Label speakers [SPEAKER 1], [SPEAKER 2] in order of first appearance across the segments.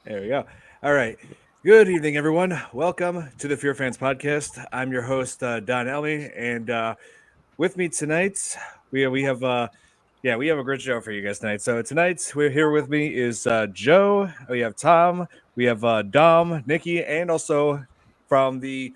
[SPEAKER 1] There we go. All right. Good evening, everyone. Welcome to the FearFans podcast. I'm your host, Don Elmy, and with me tonight, we have we have a great show for you guys tonight. So tonight, we're here with me is Joe. We have Tom. We have Dom, Nikki, and also from the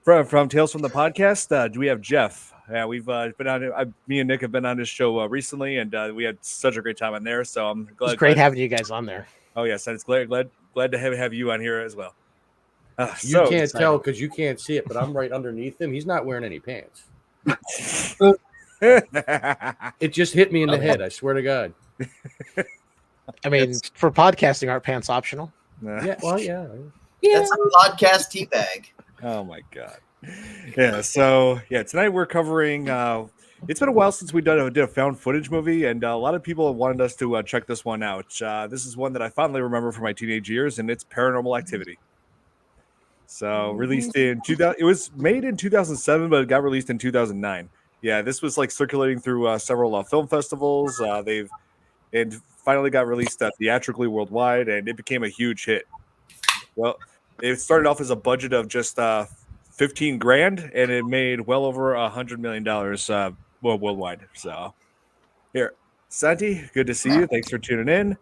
[SPEAKER 1] from Tales from the podcast, we have Jeff. Yeah, we've been on. Me and Nick have been on this show recently, and we had such a great time on there. So I'm
[SPEAKER 2] It's
[SPEAKER 1] glad.
[SPEAKER 2] great having you guys on there.
[SPEAKER 1] Oh yes, it's glad to have you on here as well.
[SPEAKER 3] You can't tell because you can't see it, but I'm right underneath him. He's not wearing any pants. It just hit me in the head. I swear to God.
[SPEAKER 2] I mean, for podcasting, aren't pants optional?
[SPEAKER 3] Yeah, well, yeah.
[SPEAKER 4] That's a podcast teabag.
[SPEAKER 1] Oh my God. Yeah. So tonight we're covering. It's been a while since we did a found footage movie, and a lot of people have wanted us to check this one out. This is one that I fondly remember from my teenage years, and it's Paranormal Activity. So released in 2000, it was made in 2007, but it got released in 2009. Yeah, this was like circulating through several film festivals. And finally got released theatrically worldwide, and it became a huge hit. Well, it started off as a budget of just 15 grand, and it made well over $100 million worldwide. So here, Santi, good to see you. Thanks for tuning in.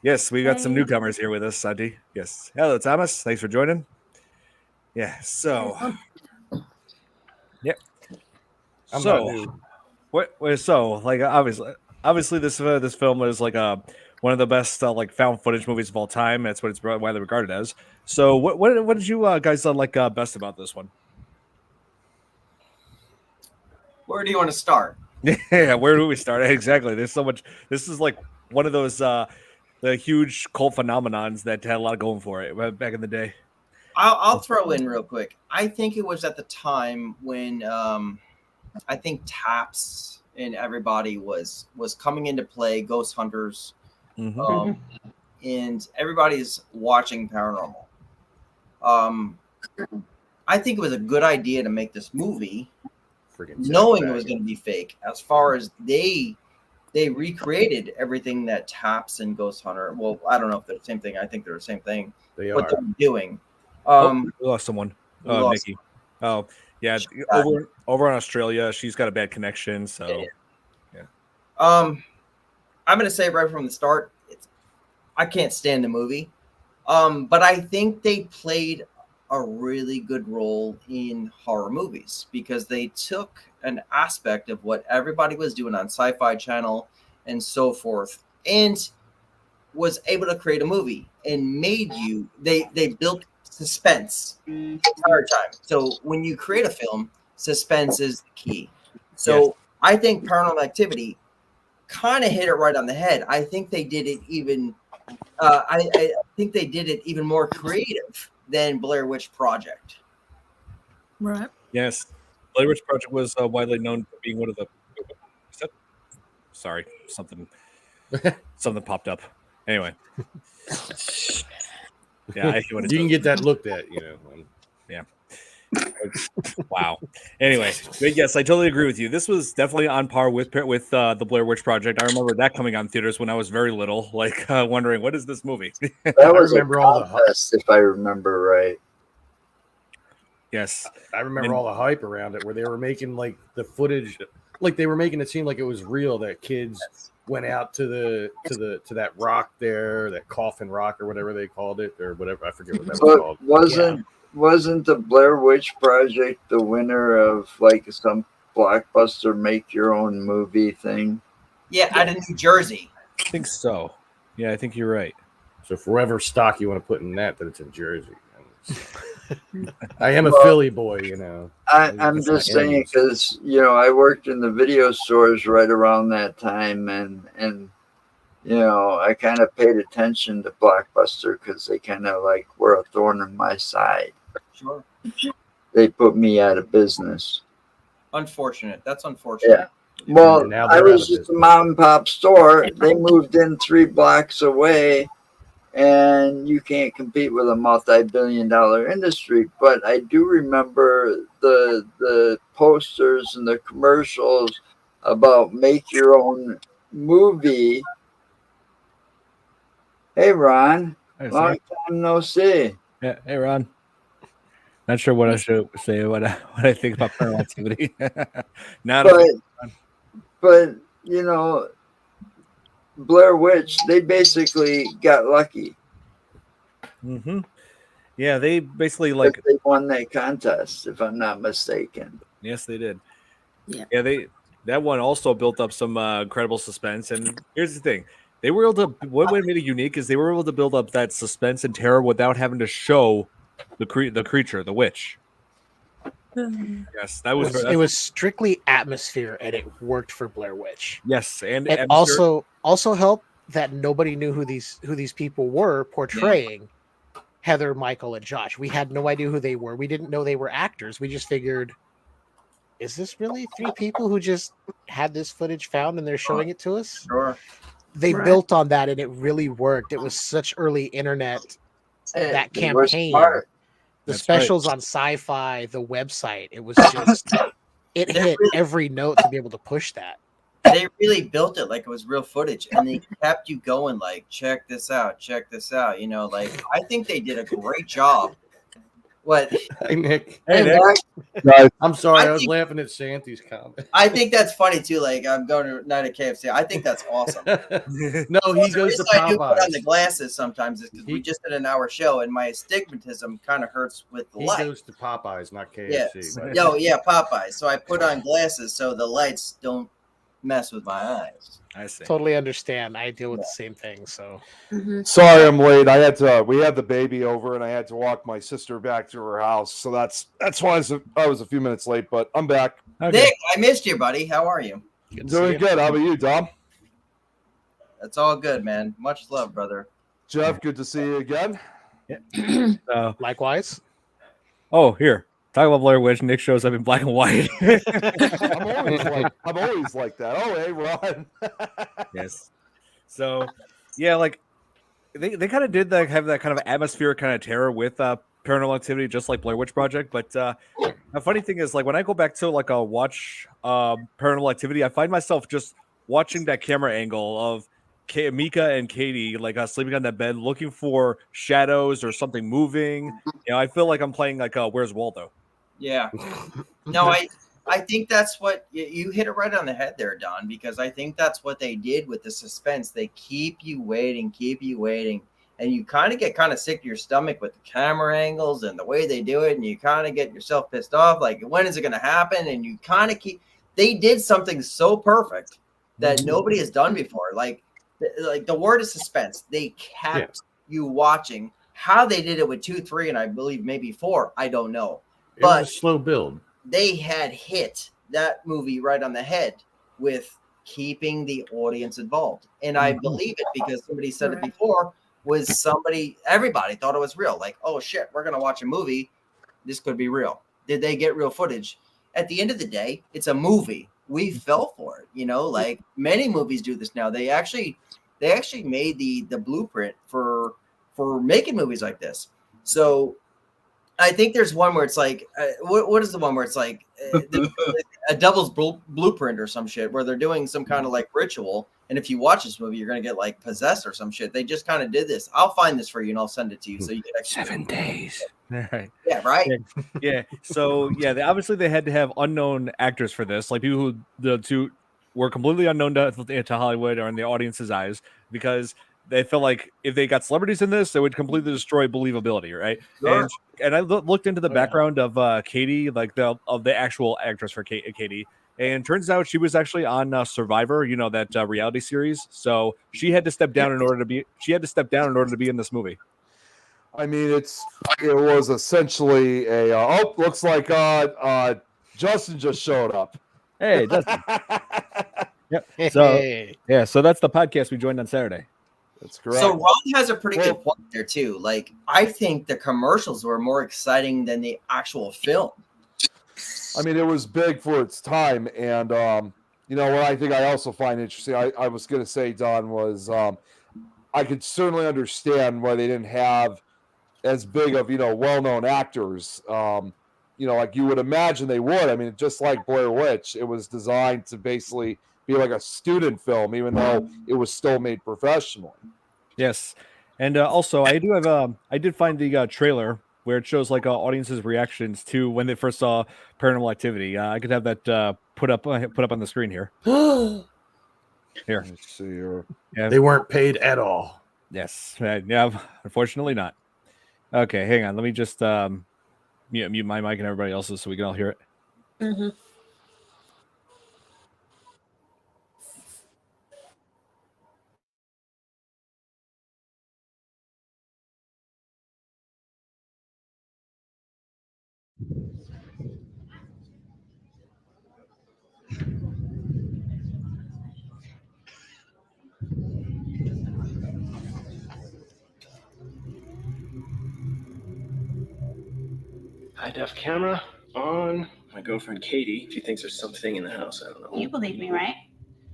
[SPEAKER 1] Yes, we got some newcomers here with us, Santi. Yes. Hello, Thomas. Thanks for joining. Yeah, so yep. So like obviously this film is like one of the best like found footage movies of all time. That's what it's widely regarded as. So what did you guys like best about this one?
[SPEAKER 4] Where do you want to start?
[SPEAKER 1] Yeah, where do we start? Exactly. There's so much. This is like one of those the huge cult phenomenons that had a lot going for it back in the day.
[SPEAKER 4] I'll throw in real quick. I think it was at the time when I think Taps and everybody was coming into play, Ghost Hunters, and everybody's watching Paranormal. I think it was a good idea to make this movie, knowing it was going to be fake. As far as they recreated everything that Taps and Ghost Hunter. Well, I don't know if they're the same thing. I think they're the same thing. What they're doing.
[SPEAKER 1] We lost someone. Nikki. Oh, yeah. Over in Australia, she's got a bad connection. So, yeah.
[SPEAKER 4] I'm gonna say right from the start, I can't stand the movie. But I think they played a really good role in horror movies because they took an aspect of what everybody was doing on Sci-Fi Channel and so forth, and was able to create a movie and made you. They built suspense the entire time. So when you create a film, suspense is the key. So yes. I think Paranormal Activity kind of hit it right on the head. I think they did it even. I think they did it even more creative than Blair Witch Project.
[SPEAKER 5] Right.
[SPEAKER 1] Yes, Blair Witch Project was widely known for being one of the. Sorry, something popped up. Anyway. Yeah,
[SPEAKER 3] you can get that looked at,
[SPEAKER 1] Yeah. Wow. Anyway, but yes, I totally agree with you. This was definitely on par with the Blair Witch Project. I remember that coming on theaters when I was very little, like wondering what is this movie.
[SPEAKER 6] That was a contest, if I remember right.
[SPEAKER 1] Yes,
[SPEAKER 3] I remember all the hype around it, where they were making like the footage, like they were making it seem like it was real. That kids went out to that rock there, that coffin rock or whatever they called it, or whatever, I forget what that was called.
[SPEAKER 6] Wasn't the Blair Witch Project the winner of like some blockbuster make your own movie thing?
[SPEAKER 4] Yeah, out of New Jersey.
[SPEAKER 1] I think so. Yeah, I think you're right.
[SPEAKER 3] So forever stock you want to put in that it's in Jersey. I am a Philly boy,
[SPEAKER 6] I'm just saying because I worked in the video stores right around that time, and I kind of paid attention to Blockbuster because they kind of like were a thorn in my side.
[SPEAKER 4] Sure.
[SPEAKER 6] They put me out of business.
[SPEAKER 4] Unfortunate. That's unfortunate.
[SPEAKER 6] Yeah. Well, I was just a mom and pop store. They moved in 3 blocks away. And you can't compete with a multi-billion-dollar industry. But I do remember the posters and the commercials about make your own movie. Hey, Ron.
[SPEAKER 1] Hey,
[SPEAKER 6] Long time no see.
[SPEAKER 1] yeah, hey, Ron. Not sure what I should say. What I think about Paranormal Activity. Not
[SPEAKER 6] But
[SPEAKER 1] a
[SPEAKER 6] but you know, Blair Witch, they basically got lucky.
[SPEAKER 1] Mm-hmm. Yeah, they basically
[SPEAKER 6] Like they won that contest, if I'm not mistaken.
[SPEAKER 1] Yes, they did.
[SPEAKER 5] Yeah.
[SPEAKER 1] Yeah, that one also built up some incredible suspense. And here's the thing: they were able to. What made it unique is they were able to build up that suspense and terror without having to show the creature, the witch. Yes, that was.
[SPEAKER 2] It was strictly atmosphere, and it worked for Blair Witch.
[SPEAKER 1] Yes, and
[SPEAKER 2] it also helped that nobody knew who these people were portraying Heather, Michael, and Josh. We had no idea who they were. We didn't know they were actors. We just figured, is this really three people who just had this footage found and they're showing it to us?
[SPEAKER 4] Sure.
[SPEAKER 2] They built on that, and it really worked. It was such early internet, that campaign. The
[SPEAKER 1] That's
[SPEAKER 2] specials on Sci-Fi, the website, it was just it hit every note to be able to push that.
[SPEAKER 4] They really built it like it was real footage, and they kept you going like, check this out, you know, like I think they did a great job. What?
[SPEAKER 3] Hey, Nick.
[SPEAKER 1] Hey, Nick.
[SPEAKER 3] Guys, I'm sorry, I was laughing at Santy's comment.
[SPEAKER 4] I think that's funny too. Like, I'm going to night at KFC. I think that's awesome.
[SPEAKER 3] No, he goes to
[SPEAKER 4] I do put on
[SPEAKER 3] Popeyes.
[SPEAKER 4] the glasses sometimes is because we just did an hour show, and my astigmatism kind of hurts with the
[SPEAKER 3] He
[SPEAKER 4] light.
[SPEAKER 3] goes to Popeyes, not KFC.
[SPEAKER 4] Yes.
[SPEAKER 3] But
[SPEAKER 4] Yeah, Popeyes. So I put on glasses so the lights don't mess with my eyes.
[SPEAKER 1] I see.
[SPEAKER 2] Totally understand. I deal with the same thing. So
[SPEAKER 7] Sorry, I'm late. We had the baby over, and I had to walk my sister back to her house. So that's why I was a few minutes late, but I'm back.
[SPEAKER 1] Okay.
[SPEAKER 4] Nick, I missed you, buddy. How are you?
[SPEAKER 7] Doing good. How about you, Dom?
[SPEAKER 4] That's all good, man. Much love, brother.
[SPEAKER 7] Jeff, good to see you again.
[SPEAKER 2] likewise.
[SPEAKER 1] Oh, here. Talk about Blair Witch. Nick shows up in black and white.
[SPEAKER 7] I'm always like that. Oh, hey, Ron.
[SPEAKER 1] Yes. So, yeah, like they kind of did have that kind of atmospheric kind of terror with Paranormal Activity, just like Blair Witch Project. But the funny thing is, like when I go back to like a watch Paranormal Activity, I find myself just watching that camera angle of Mika and Katie like sleeping on that bed, looking for shadows or something moving. You know, I feel like I'm playing like Where's Waldo.
[SPEAKER 4] Yeah. No, I think that's what you hit it right on the head there, Don, because I think that's what they did with the suspense. They keep you waiting, and you kind of get sick to your stomach with the camera angles and the way they do it, and you kind of get yourself pissed off, like when is it going to happen? And you kind of they did something so perfect that nobody has done before. Like the word is suspense. They kept you watching. How they did it with 2, 3, and I believe maybe 4, I don't know.
[SPEAKER 3] But was a slow build.
[SPEAKER 4] They had hit that movie right on the head with keeping the audience involved. And I believe it because somebody said it before, everybody thought it was real. Like, oh shit, we're going to watch a movie. This could be real. Did they get real footage? At the end of the day, it's a movie. We fell for it, you know, like many movies do this now. They actually made the blueprint for making movies like this. So I think there's one where it's like, what is the one where it's like a devil's blueprint or some shit where they're doing some kind of like ritual. And if you watch this movie, you're going to get like possessed or some shit. They just kind of did this. I'll find this for you and I'll send it to you. So you can actually
[SPEAKER 7] 7 days.
[SPEAKER 1] Right.
[SPEAKER 4] Yeah. Right.
[SPEAKER 1] Yeah. So yeah, they had to have unknown actors for this, like people who the two were completely unknown to Hollywood or in the audience's eyes, because they felt like if they got celebrities in this, they would completely destroy believability, right?
[SPEAKER 4] Sure.
[SPEAKER 1] And I looked into the background of Katie, like of the actual actress for Katie, and turns out she was actually on Survivor, you know, that reality series. So she had to step down in order to be in this movie.
[SPEAKER 7] I mean, it was essentially looks like Justin just showed up.
[SPEAKER 1] Hey, Justin. Yep. So so that's the podcast we joined on Saturday.
[SPEAKER 7] That's correct.
[SPEAKER 4] So Ron has a pretty good point there too. Like I think the commercials were more exciting than the actual film.
[SPEAKER 7] I mean, it was big for its time, and you know what I think I also find interesting. I was going to say, Don, was I could certainly understand why they didn't have as big of well-known actors. You know, like you would imagine they would. I mean, just like Blair Witch, it was designed to basically be like a student film, even though it was still made professionally.
[SPEAKER 1] Yes. And also, I did find the trailer where it shows like audiences' reactions to when they first saw Paranormal Activity. I could have that put up on the screen here. Here,
[SPEAKER 7] Let's see here.
[SPEAKER 1] yeah,
[SPEAKER 3] They weren't paid at all.
[SPEAKER 1] yes, yeah. Unfortunately, not. Okay, hang on. Let me just mute my mic and everybody else's so we can all hear it.
[SPEAKER 5] Mm-hmm.
[SPEAKER 8] High def camera on. My girlfriend Katie, she thinks there's something in the house. I don't know.
[SPEAKER 9] You believe me, right?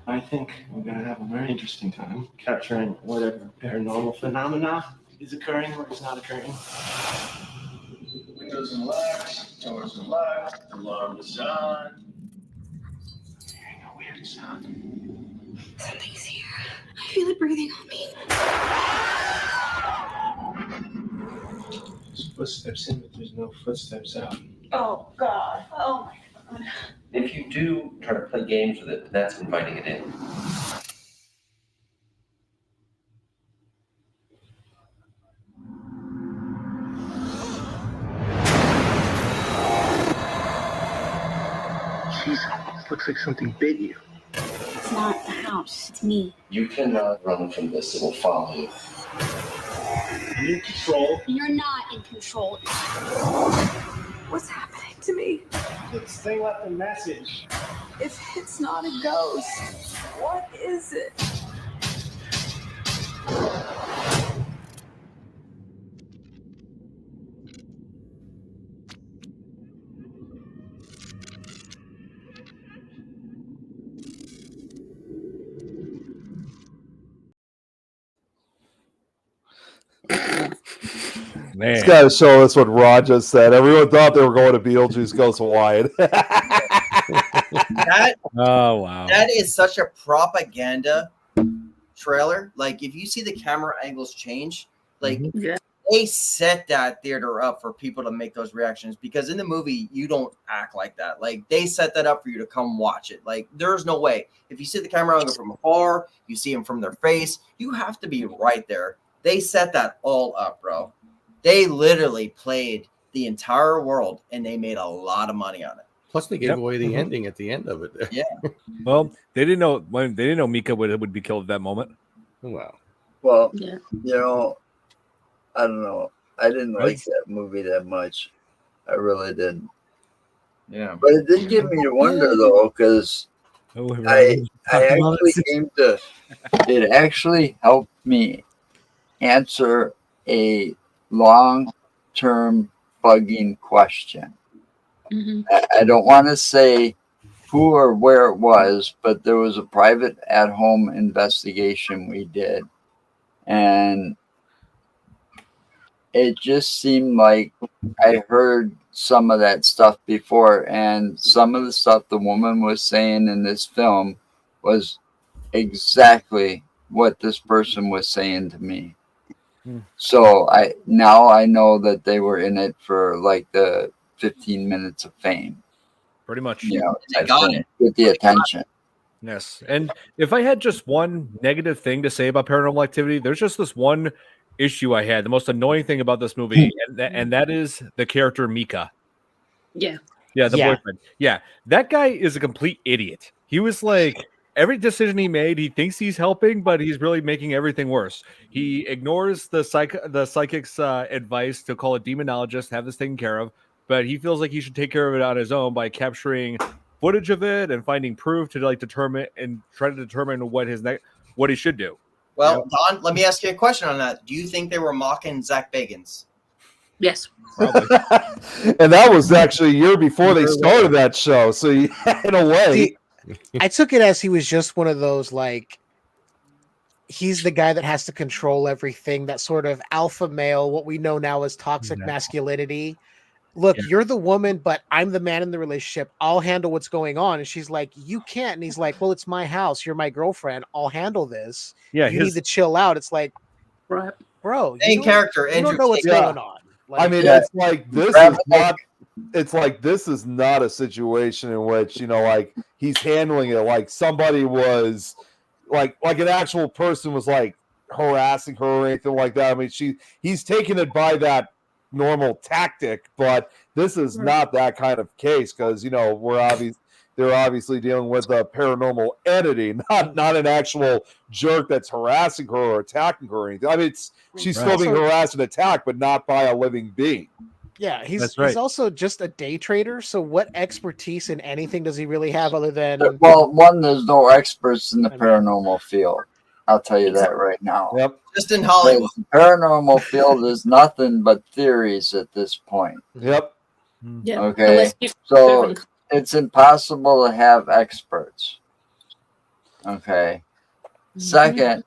[SPEAKER 8] I think we're gonna have a very interesting time capturing whatever paranormal phenomena is occurring or is not occurring. Windows are locked, doors are locked, alarm is on. Hearing a weird sound.
[SPEAKER 9] Something's here. I feel it breathing on me.
[SPEAKER 8] There's footsteps in, but there's no footsteps out.
[SPEAKER 9] Oh, God. Oh, my God.
[SPEAKER 10] If you do try to play games with it, that's inviting it in.
[SPEAKER 8] Jesus, looks like something bit you.
[SPEAKER 9] It's not the house. It's me.
[SPEAKER 10] You cannot run from this, it will follow you.
[SPEAKER 8] I'm in control.
[SPEAKER 9] You're not in control. What's happening to me?
[SPEAKER 8] This thing left a message.
[SPEAKER 9] If it's not a ghost, what is it?
[SPEAKER 1] Man,
[SPEAKER 7] It's got to show us what Rod just said. Everyone thought they were going to Beetlejuice Goes Wide.
[SPEAKER 4] That
[SPEAKER 1] oh wow,
[SPEAKER 4] that is such a propaganda trailer. Like if you see the camera angles change, like
[SPEAKER 5] Yeah.
[SPEAKER 4] they set that theater up for people to make those reactions because in the movie you don't act like that. Like they set that up for you to come watch it. Like there's no way. If you see the camera angle from afar, you see them from their face, you have to be right there. They set that all up, bro. They literally played the entire world and they made a lot of money on it.
[SPEAKER 3] Plus, they gave
[SPEAKER 1] Yep.
[SPEAKER 3] away the
[SPEAKER 1] Mhm.
[SPEAKER 3] ending at the end of it.
[SPEAKER 4] Yeah.
[SPEAKER 1] well, they didn't know Mika would be killed at that moment.
[SPEAKER 3] Wow.
[SPEAKER 6] Well,
[SPEAKER 5] Yeah.
[SPEAKER 6] you know, I don't know. I didn't like that movie that much. I really didn't.
[SPEAKER 4] Yeah.
[SPEAKER 6] But it did give me to wonder though, because
[SPEAKER 1] Oh,
[SPEAKER 6] I actually came to. It actually helped me answer a long-term bugging question.
[SPEAKER 5] Mm-hmm.
[SPEAKER 6] I don't want to say who or where it was, but there was a private at-home investigation we did. And it just seemed like I heard some of that stuff before. And some of the stuff the woman was saying in this film was exactly what this person was saying to me. So I know that they were in it for like the 15 minutes of fame,
[SPEAKER 1] pretty much.
[SPEAKER 6] you know,
[SPEAKER 4] They
[SPEAKER 6] type
[SPEAKER 4] got
[SPEAKER 6] thing,
[SPEAKER 4] it.
[SPEAKER 6] with the attention.
[SPEAKER 1] Yes. And if I had just one negative thing to say about Paranormal Activity, there's just this one issue I had. The most annoying thing about this movie, and that is the character Mika.
[SPEAKER 5] Yeah.
[SPEAKER 1] Yeah, the
[SPEAKER 2] Yeah.
[SPEAKER 1] boyfriend. Yeah, that guy is a complete idiot. He was like, every decision he made, he thinks he's helping, but he's really making everything worse. He ignores the psychic's advice to call a demonologist, have this taken care of, but he feels like he should take care of it on his own by capturing footage of it and finding proof to like determine and try to determine what he should do.
[SPEAKER 4] Well, Don, let me ask you a question on that. Do you think they were mocking Zach Bagans?
[SPEAKER 5] Yes.
[SPEAKER 1] Probably.
[SPEAKER 7] And that was actually a year before they started that show. So in a way,
[SPEAKER 2] See, I took it as he was just one of those, like, he's the guy that has to control everything, that sort of alpha male, what we know now as toxic
[SPEAKER 1] Exactly.
[SPEAKER 2] masculinity. Look,
[SPEAKER 1] Yeah.
[SPEAKER 2] you're the woman, but I'm the man in the relationship. I'll handle what's going on. And she's like, you can't. And he's like, well, it's my house. You're my girlfriend. I'll handle this.
[SPEAKER 1] Yeah,
[SPEAKER 2] You need to chill out. It's like,
[SPEAKER 5] Right.
[SPEAKER 2] bro.
[SPEAKER 4] Main character,
[SPEAKER 2] You
[SPEAKER 4] Andrew
[SPEAKER 2] don't know what's
[SPEAKER 7] Tate.
[SPEAKER 2] going on.
[SPEAKER 7] I mean,
[SPEAKER 6] Yeah.
[SPEAKER 7] it's like this
[SPEAKER 6] Grab
[SPEAKER 7] is
[SPEAKER 6] it.
[SPEAKER 7] not. It's like this is not a situation in which like he's handling it like somebody was like an actual person was like harassing her or anything like that. I mean, he's taking it by that normal tactic, but this is not that kind of case because they're obviously dealing with a paranormal entity, not an actual jerk that's harassing her or attacking her or anything. I mean, she's still being harassed and attacked, but not by a living being.
[SPEAKER 2] Yeah,
[SPEAKER 1] That's right.
[SPEAKER 2] he's also just a day trader. So what expertise in anything does he really have other than?
[SPEAKER 6] Well, one, there's no experts in the paranormal field. I'll tell you that right now.
[SPEAKER 7] Yep.
[SPEAKER 4] Just in Hollywood.
[SPEAKER 6] The paranormal field is nothing but theories at this point.
[SPEAKER 7] Yep.
[SPEAKER 5] Yeah.
[SPEAKER 6] Okay.
[SPEAKER 5] Unless you-
[SPEAKER 6] So it's impossible to have experts. Okay. Second,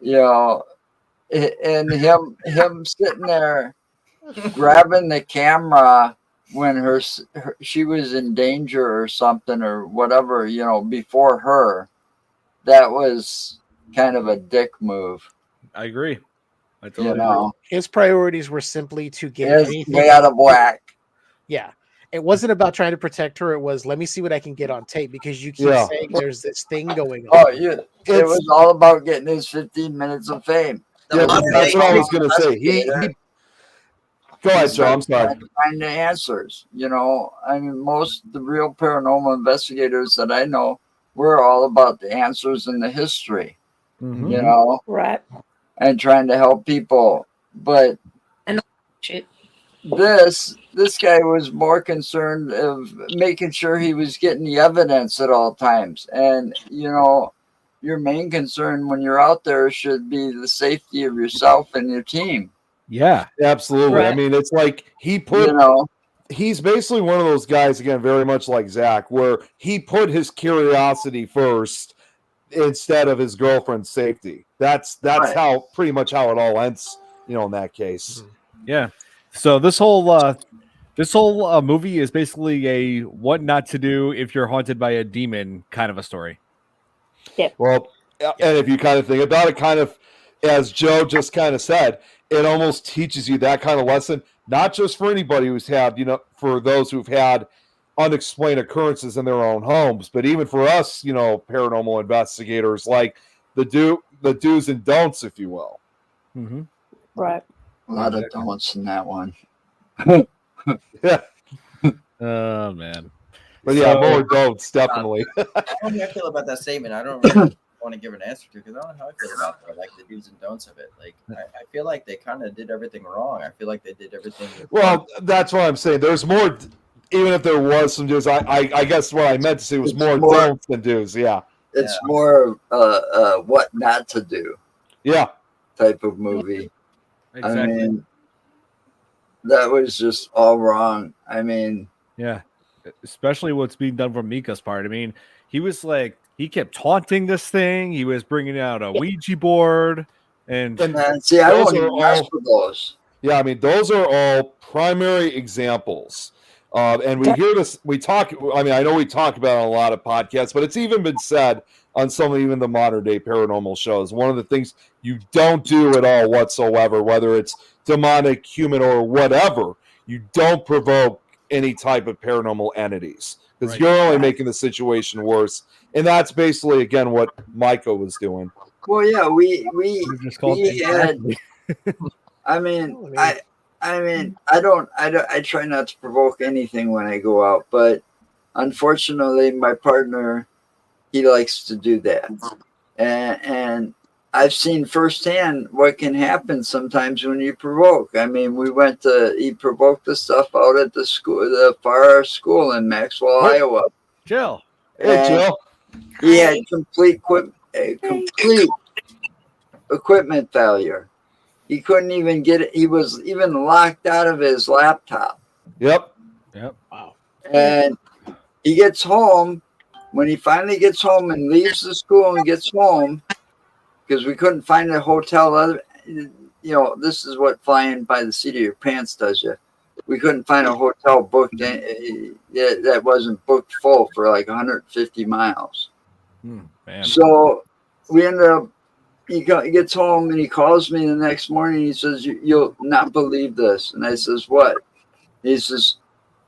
[SPEAKER 6] and him sitting there grabbing the camera when she was in danger or something or whatever, before her, that was kind of a dick move.
[SPEAKER 1] I agree. I totally agree.
[SPEAKER 2] His priorities were simply to get
[SPEAKER 6] It's
[SPEAKER 2] anything
[SPEAKER 6] way out of whack.
[SPEAKER 2] Yeah. It wasn't about trying to protect her. It was, let me see what I can get on tape because you keep saying there's this thing going on.
[SPEAKER 6] Oh, yeah. It was all about getting his 15 minutes of fame.
[SPEAKER 7] Yeah, that's what I was going to say. Go ahead, Joe. I'm sorry.
[SPEAKER 6] Find the answers. I mean, most of the real paranormal investigators that I know, we're all about the answers in the history,
[SPEAKER 5] right,
[SPEAKER 6] and trying to help people. But this guy was more concerned of making sure he was getting the evidence at all times. And, your main concern when you're out there should be the safety of yourself and your team.
[SPEAKER 7] Yeah, absolutely. Right. I mean, it's like he's basically one of those guys, again, very much like Zach, where he put his curiosity first instead of his girlfriend's safety. That's right. How pretty much how it all ends, in that case.
[SPEAKER 1] Yeah. So this whole movie is basically a what not to do if you're haunted by a demon kind of a story.
[SPEAKER 5] Yeah.
[SPEAKER 7] Well, and if you kind of think about it, kind of as Joe just kind of said, it almost teaches you that kind of lesson, not just for anybody who's had, for those who've had unexplained occurrences in their own homes, but even for us, paranormal investigators, like the do's and don'ts, if you will.
[SPEAKER 1] Mm-hmm.
[SPEAKER 5] Right.
[SPEAKER 6] A lot of don'ts in that one.
[SPEAKER 7] Yeah.
[SPEAKER 1] Oh, man.
[SPEAKER 7] But yeah, more don'ts, definitely.
[SPEAKER 4] I don't know how I feel about that statement. I don't really want to give an answer to because I don't know how I feel about it, like the do's and don'ts of it. Like I feel like they kind of did everything wrong. I feel like they did everything.
[SPEAKER 7] Well, that's what I'm saying. There's more, even if there was some do's. I guess what I meant to say was more don'ts than do's. Yeah,
[SPEAKER 6] it's more what not to do.
[SPEAKER 7] Yeah,
[SPEAKER 6] type of movie.
[SPEAKER 1] Exactly.
[SPEAKER 6] I mean, that was just all wrong. I mean,
[SPEAKER 1] yeah, especially what's being done from Mika's part. I mean, he was like, he kept taunting this thing. He was bringing out a Ouija board, and
[SPEAKER 6] see, I won't even ask for those.
[SPEAKER 7] Yeah, I mean, those are all primary examples. And we hear this, we talk, I mean, I know we talk about it on a lot of podcasts, but it's even been said on some of even the modern day paranormal shows. One of the things you don't do at all whatsoever, whether it's demonic, human, or whatever, you don't provoke any type of paranormal entities because you're only making the situation worse. And that's basically, again, what Micah was doing.
[SPEAKER 6] Well, yeah, we had, I mean, I try not to provoke anything when I go out, but unfortunately my partner, he likes to do that. And I've seen firsthand what can happen sometimes when you provoke. I mean, he provoked the stuff out at the school, the far school in Maxwell, Iowa.
[SPEAKER 1] Jill.
[SPEAKER 7] Hey, Jill.
[SPEAKER 6] He had complete equipment failure. He couldn't even get it. He was even locked out of his laptop.
[SPEAKER 7] Yep.
[SPEAKER 2] Wow.
[SPEAKER 6] And he gets home. When he finally gets home and leaves the school and gets home, because we couldn't find a hotel. This is what flying by the seat of your pants does you. We couldn't find a hotel booked that wasn't booked full for like 150 miles.
[SPEAKER 1] Man.
[SPEAKER 6] So we ended up he gets home and he calls me the next morning. He says, "You'll not believe this." And I says, "What?" He says,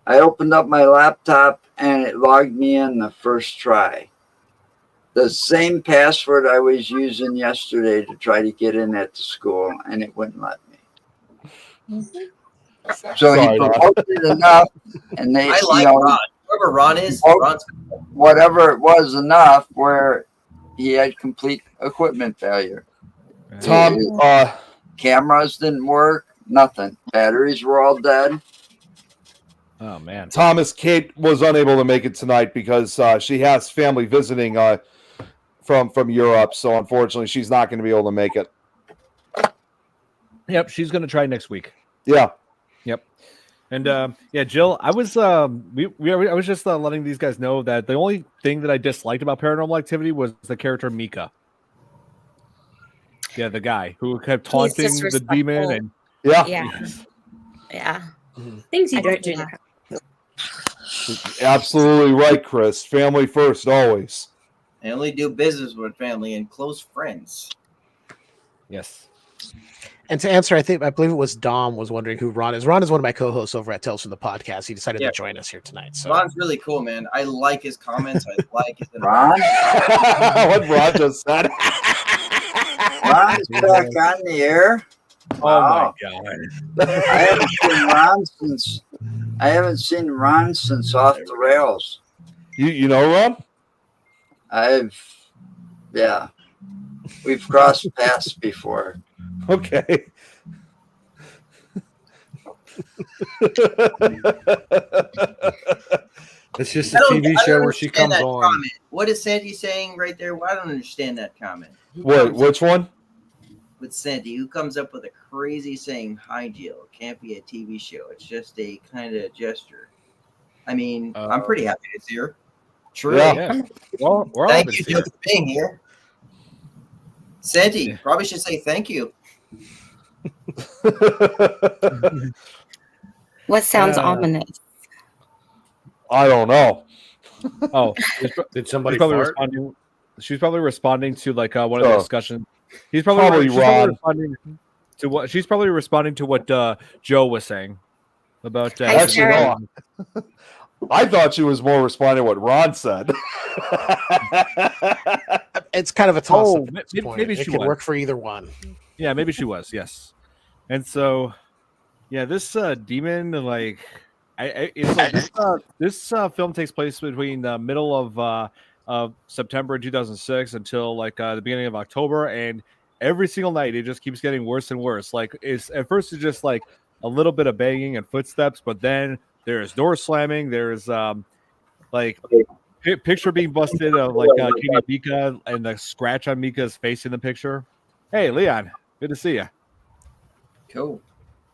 [SPEAKER 6] "I opened up my laptop and it logged me in the first try. The same password I was using yesterday to try to get in at the school, and it wouldn't let me." So he provoked it enough, and they,
[SPEAKER 4] I like Ron. Whoever Ron is, Ron's
[SPEAKER 6] whatever it was enough where he had complete equipment failure.
[SPEAKER 7] Tom,
[SPEAKER 6] Cameras didn't work, nothing. Batteries were all dead.
[SPEAKER 1] Oh man.
[SPEAKER 7] Thomas, Kate was unable to make it tonight because she has family visiting from Europe, so unfortunately she's not going to be able to make it.
[SPEAKER 1] Yep, she's going to try next week.
[SPEAKER 7] Yeah.
[SPEAKER 1] Yep. And yeah, Jill, I was I was just letting these guys know that the only thing that I disliked about Paranormal Activity was the character Mika. Yeah, the guy who kept taunting the demon and
[SPEAKER 5] yeah. Things you don't do.
[SPEAKER 7] Absolutely right, Chris. Family first, always.
[SPEAKER 4] I only do business with family and close friends.
[SPEAKER 1] Yes.
[SPEAKER 2] And to answer, I believe it was Dom was wondering who Ron is. Ron is one of my co-hosts over at Tales from the Podcast. He decided to join us here tonight. So
[SPEAKER 4] Ron's really cool, man. I like his comments. I like his
[SPEAKER 6] Ron.
[SPEAKER 7] What Ron just said.
[SPEAKER 6] Ron's back on the air.
[SPEAKER 1] Oh
[SPEAKER 6] Wow.
[SPEAKER 1] my god!
[SPEAKER 6] I haven't seen Ron since Off the Rails.
[SPEAKER 7] You know Ron?
[SPEAKER 6] We've crossed paths before.
[SPEAKER 7] Okay.
[SPEAKER 3] It's just a TV show where she comes on.
[SPEAKER 4] Comment. What is Sandy saying right there? I don't understand that comment.
[SPEAKER 7] Wait, which one?
[SPEAKER 4] With Sandy, who comes up with a crazy saying, "Hi, Jill, it can't be a TV show. It's just a kind of gesture." I mean, I'm pretty happy it's here. True.
[SPEAKER 1] Yeah. Well, we're all
[SPEAKER 4] thank you Jill, for being here. Sandy, probably should say thank you.
[SPEAKER 11] What sounds ominous?
[SPEAKER 7] I don't know.
[SPEAKER 1] Oh,
[SPEAKER 3] did somebody
[SPEAKER 1] she's probably
[SPEAKER 3] fart?
[SPEAKER 1] responding? She's probably responding to like one of the discussions. She's
[SPEAKER 7] Probably Ron.
[SPEAKER 1] responding to what she's probably responding to what Joe was saying about.
[SPEAKER 7] Actually, no. I thought she was more responding to what Ron said.
[SPEAKER 2] it's kind of a toss up.
[SPEAKER 1] Maybe
[SPEAKER 2] it
[SPEAKER 1] she
[SPEAKER 2] could
[SPEAKER 1] was.
[SPEAKER 2] work for either one.
[SPEAKER 1] Yeah, maybe she was. Yes, and so yeah, this demon like. It's like this film takes place between the middle of September 2006 until like the beginning of October, and every single night it just keeps getting worse and worse. Like at first it's just like a little bit of banging and footsteps, but then there's door slamming. There's like picture being busted of like Katie Mika and the scratch on Mika's face in the picture. Hey, Leon, good to see you.
[SPEAKER 4] Cool.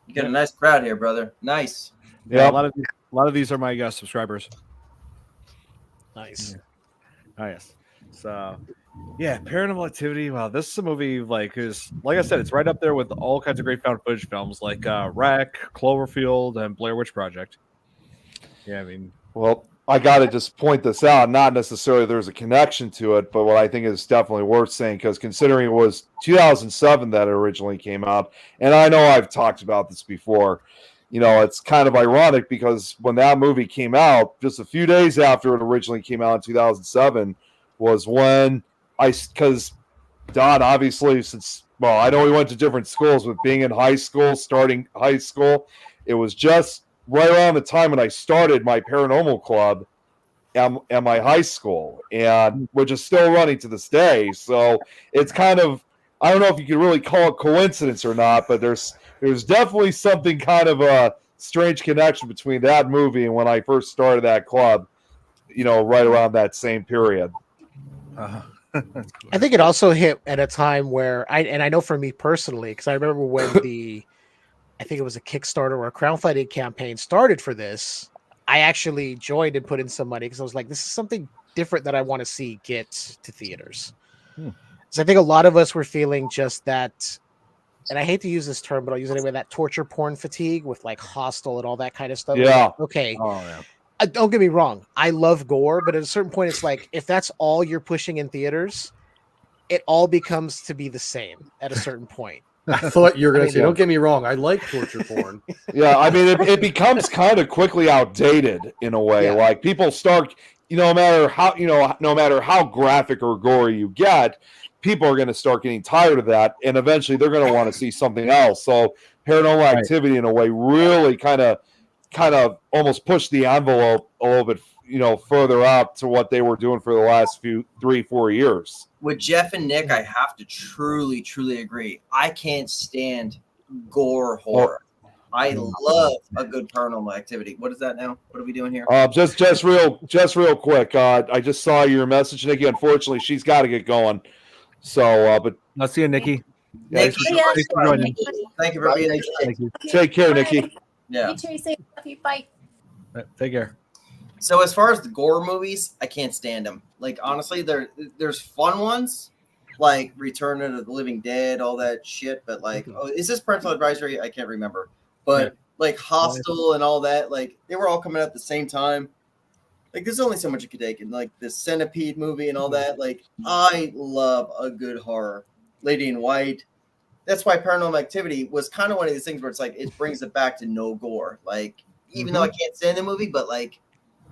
[SPEAKER 4] You got a nice crowd here, brother. Nice.
[SPEAKER 1] Yeah, a lot of these are my subscribers.
[SPEAKER 2] Nice.
[SPEAKER 1] Yeah. Oh yes. So yeah, Paranormal Activity. Wow, this is a movie is like I said, it's right up there with all kinds of great found footage films like Wreck, Cloverfield, and Blair Witch Project. Yeah, I mean,
[SPEAKER 7] well, I got to just point this out. Not necessarily there's a connection to it, but what I think is definitely worth saying, because considering it was 2007 that it originally came out, and I know I've talked about this before. You know, it's kind of ironic because when that movie came out, just a few days after it originally came out in 2007, was when because Don, obviously, I know we went to different schools, but being in high school, starting high school, it was just right around the time when I started my paranormal club at my high school, and which is still running to this day. So it's kind of, I don't know if you could really call it coincidence or not, but there's definitely something kind of a strange connection between that movie and when I first started that club, you know, right around that same period.
[SPEAKER 2] I think it also hit at a time where I know for me personally, because I remember when I think it was a Kickstarter or a crowdfunding campaign started for this, I actually joined and put in some money because I was like, this is something different that I want to see get to theaters. So I think a lot of us were feeling just that, and I hate to use this term, but I'll use it anyway, that torture porn fatigue with like Hostel and all that kind of stuff.
[SPEAKER 7] Yeah.
[SPEAKER 2] Like, okay.
[SPEAKER 1] Oh, yeah.
[SPEAKER 2] Don't get me wrong. I love gore, but at a certain point, it's like, if that's all you're pushing in theaters, it all becomes to be the same at a certain point.
[SPEAKER 3] I thought you were going
[SPEAKER 2] I
[SPEAKER 3] to
[SPEAKER 2] mean,
[SPEAKER 3] say, don't get me wrong, I like torture porn.
[SPEAKER 7] Yeah, I mean, it becomes kind of quickly outdated in a way.
[SPEAKER 2] Yeah.
[SPEAKER 7] Like people start, no matter how graphic or gory you get, people are going to start getting tired of that, and eventually they're going to want to see something else. So Paranormal Activity, in a way, really kind of almost pushed the envelope a little bit, further up to what they were doing for the last 3-4 years.
[SPEAKER 4] With Jeff and Nick, I have to truly, truly agree. I can't stand gore horror. I love a good Paranormal Activity. What is that now? What are we doing here?
[SPEAKER 7] Just real quick. I just saw your message, Nikki. Unfortunately, she's got to get going. So, but
[SPEAKER 1] I'll see you, Nikki.
[SPEAKER 4] Nick,
[SPEAKER 1] Thanks for joining.
[SPEAKER 4] thank you for being here.
[SPEAKER 1] Thank you.
[SPEAKER 7] Take care, Nikki.
[SPEAKER 4] Yeah.
[SPEAKER 9] You too. Say love you. Bye.
[SPEAKER 1] Take care.
[SPEAKER 4] So as far as the gore movies, I can't stand them. Like honestly, there's fun ones, like Return of the Living Dead, all that shit. But like, is this parental advisory? I can't remember. But like Hostel and all that, like they were all coming out at the same time. Like there's only so much you could take, and like the Centipede movie and all that. Like I love a good horror. Lady in White. That's why Paranormal Activity was kind of one of these things where it's like it brings it back to no gore. Like even though I can't stand the movie, but like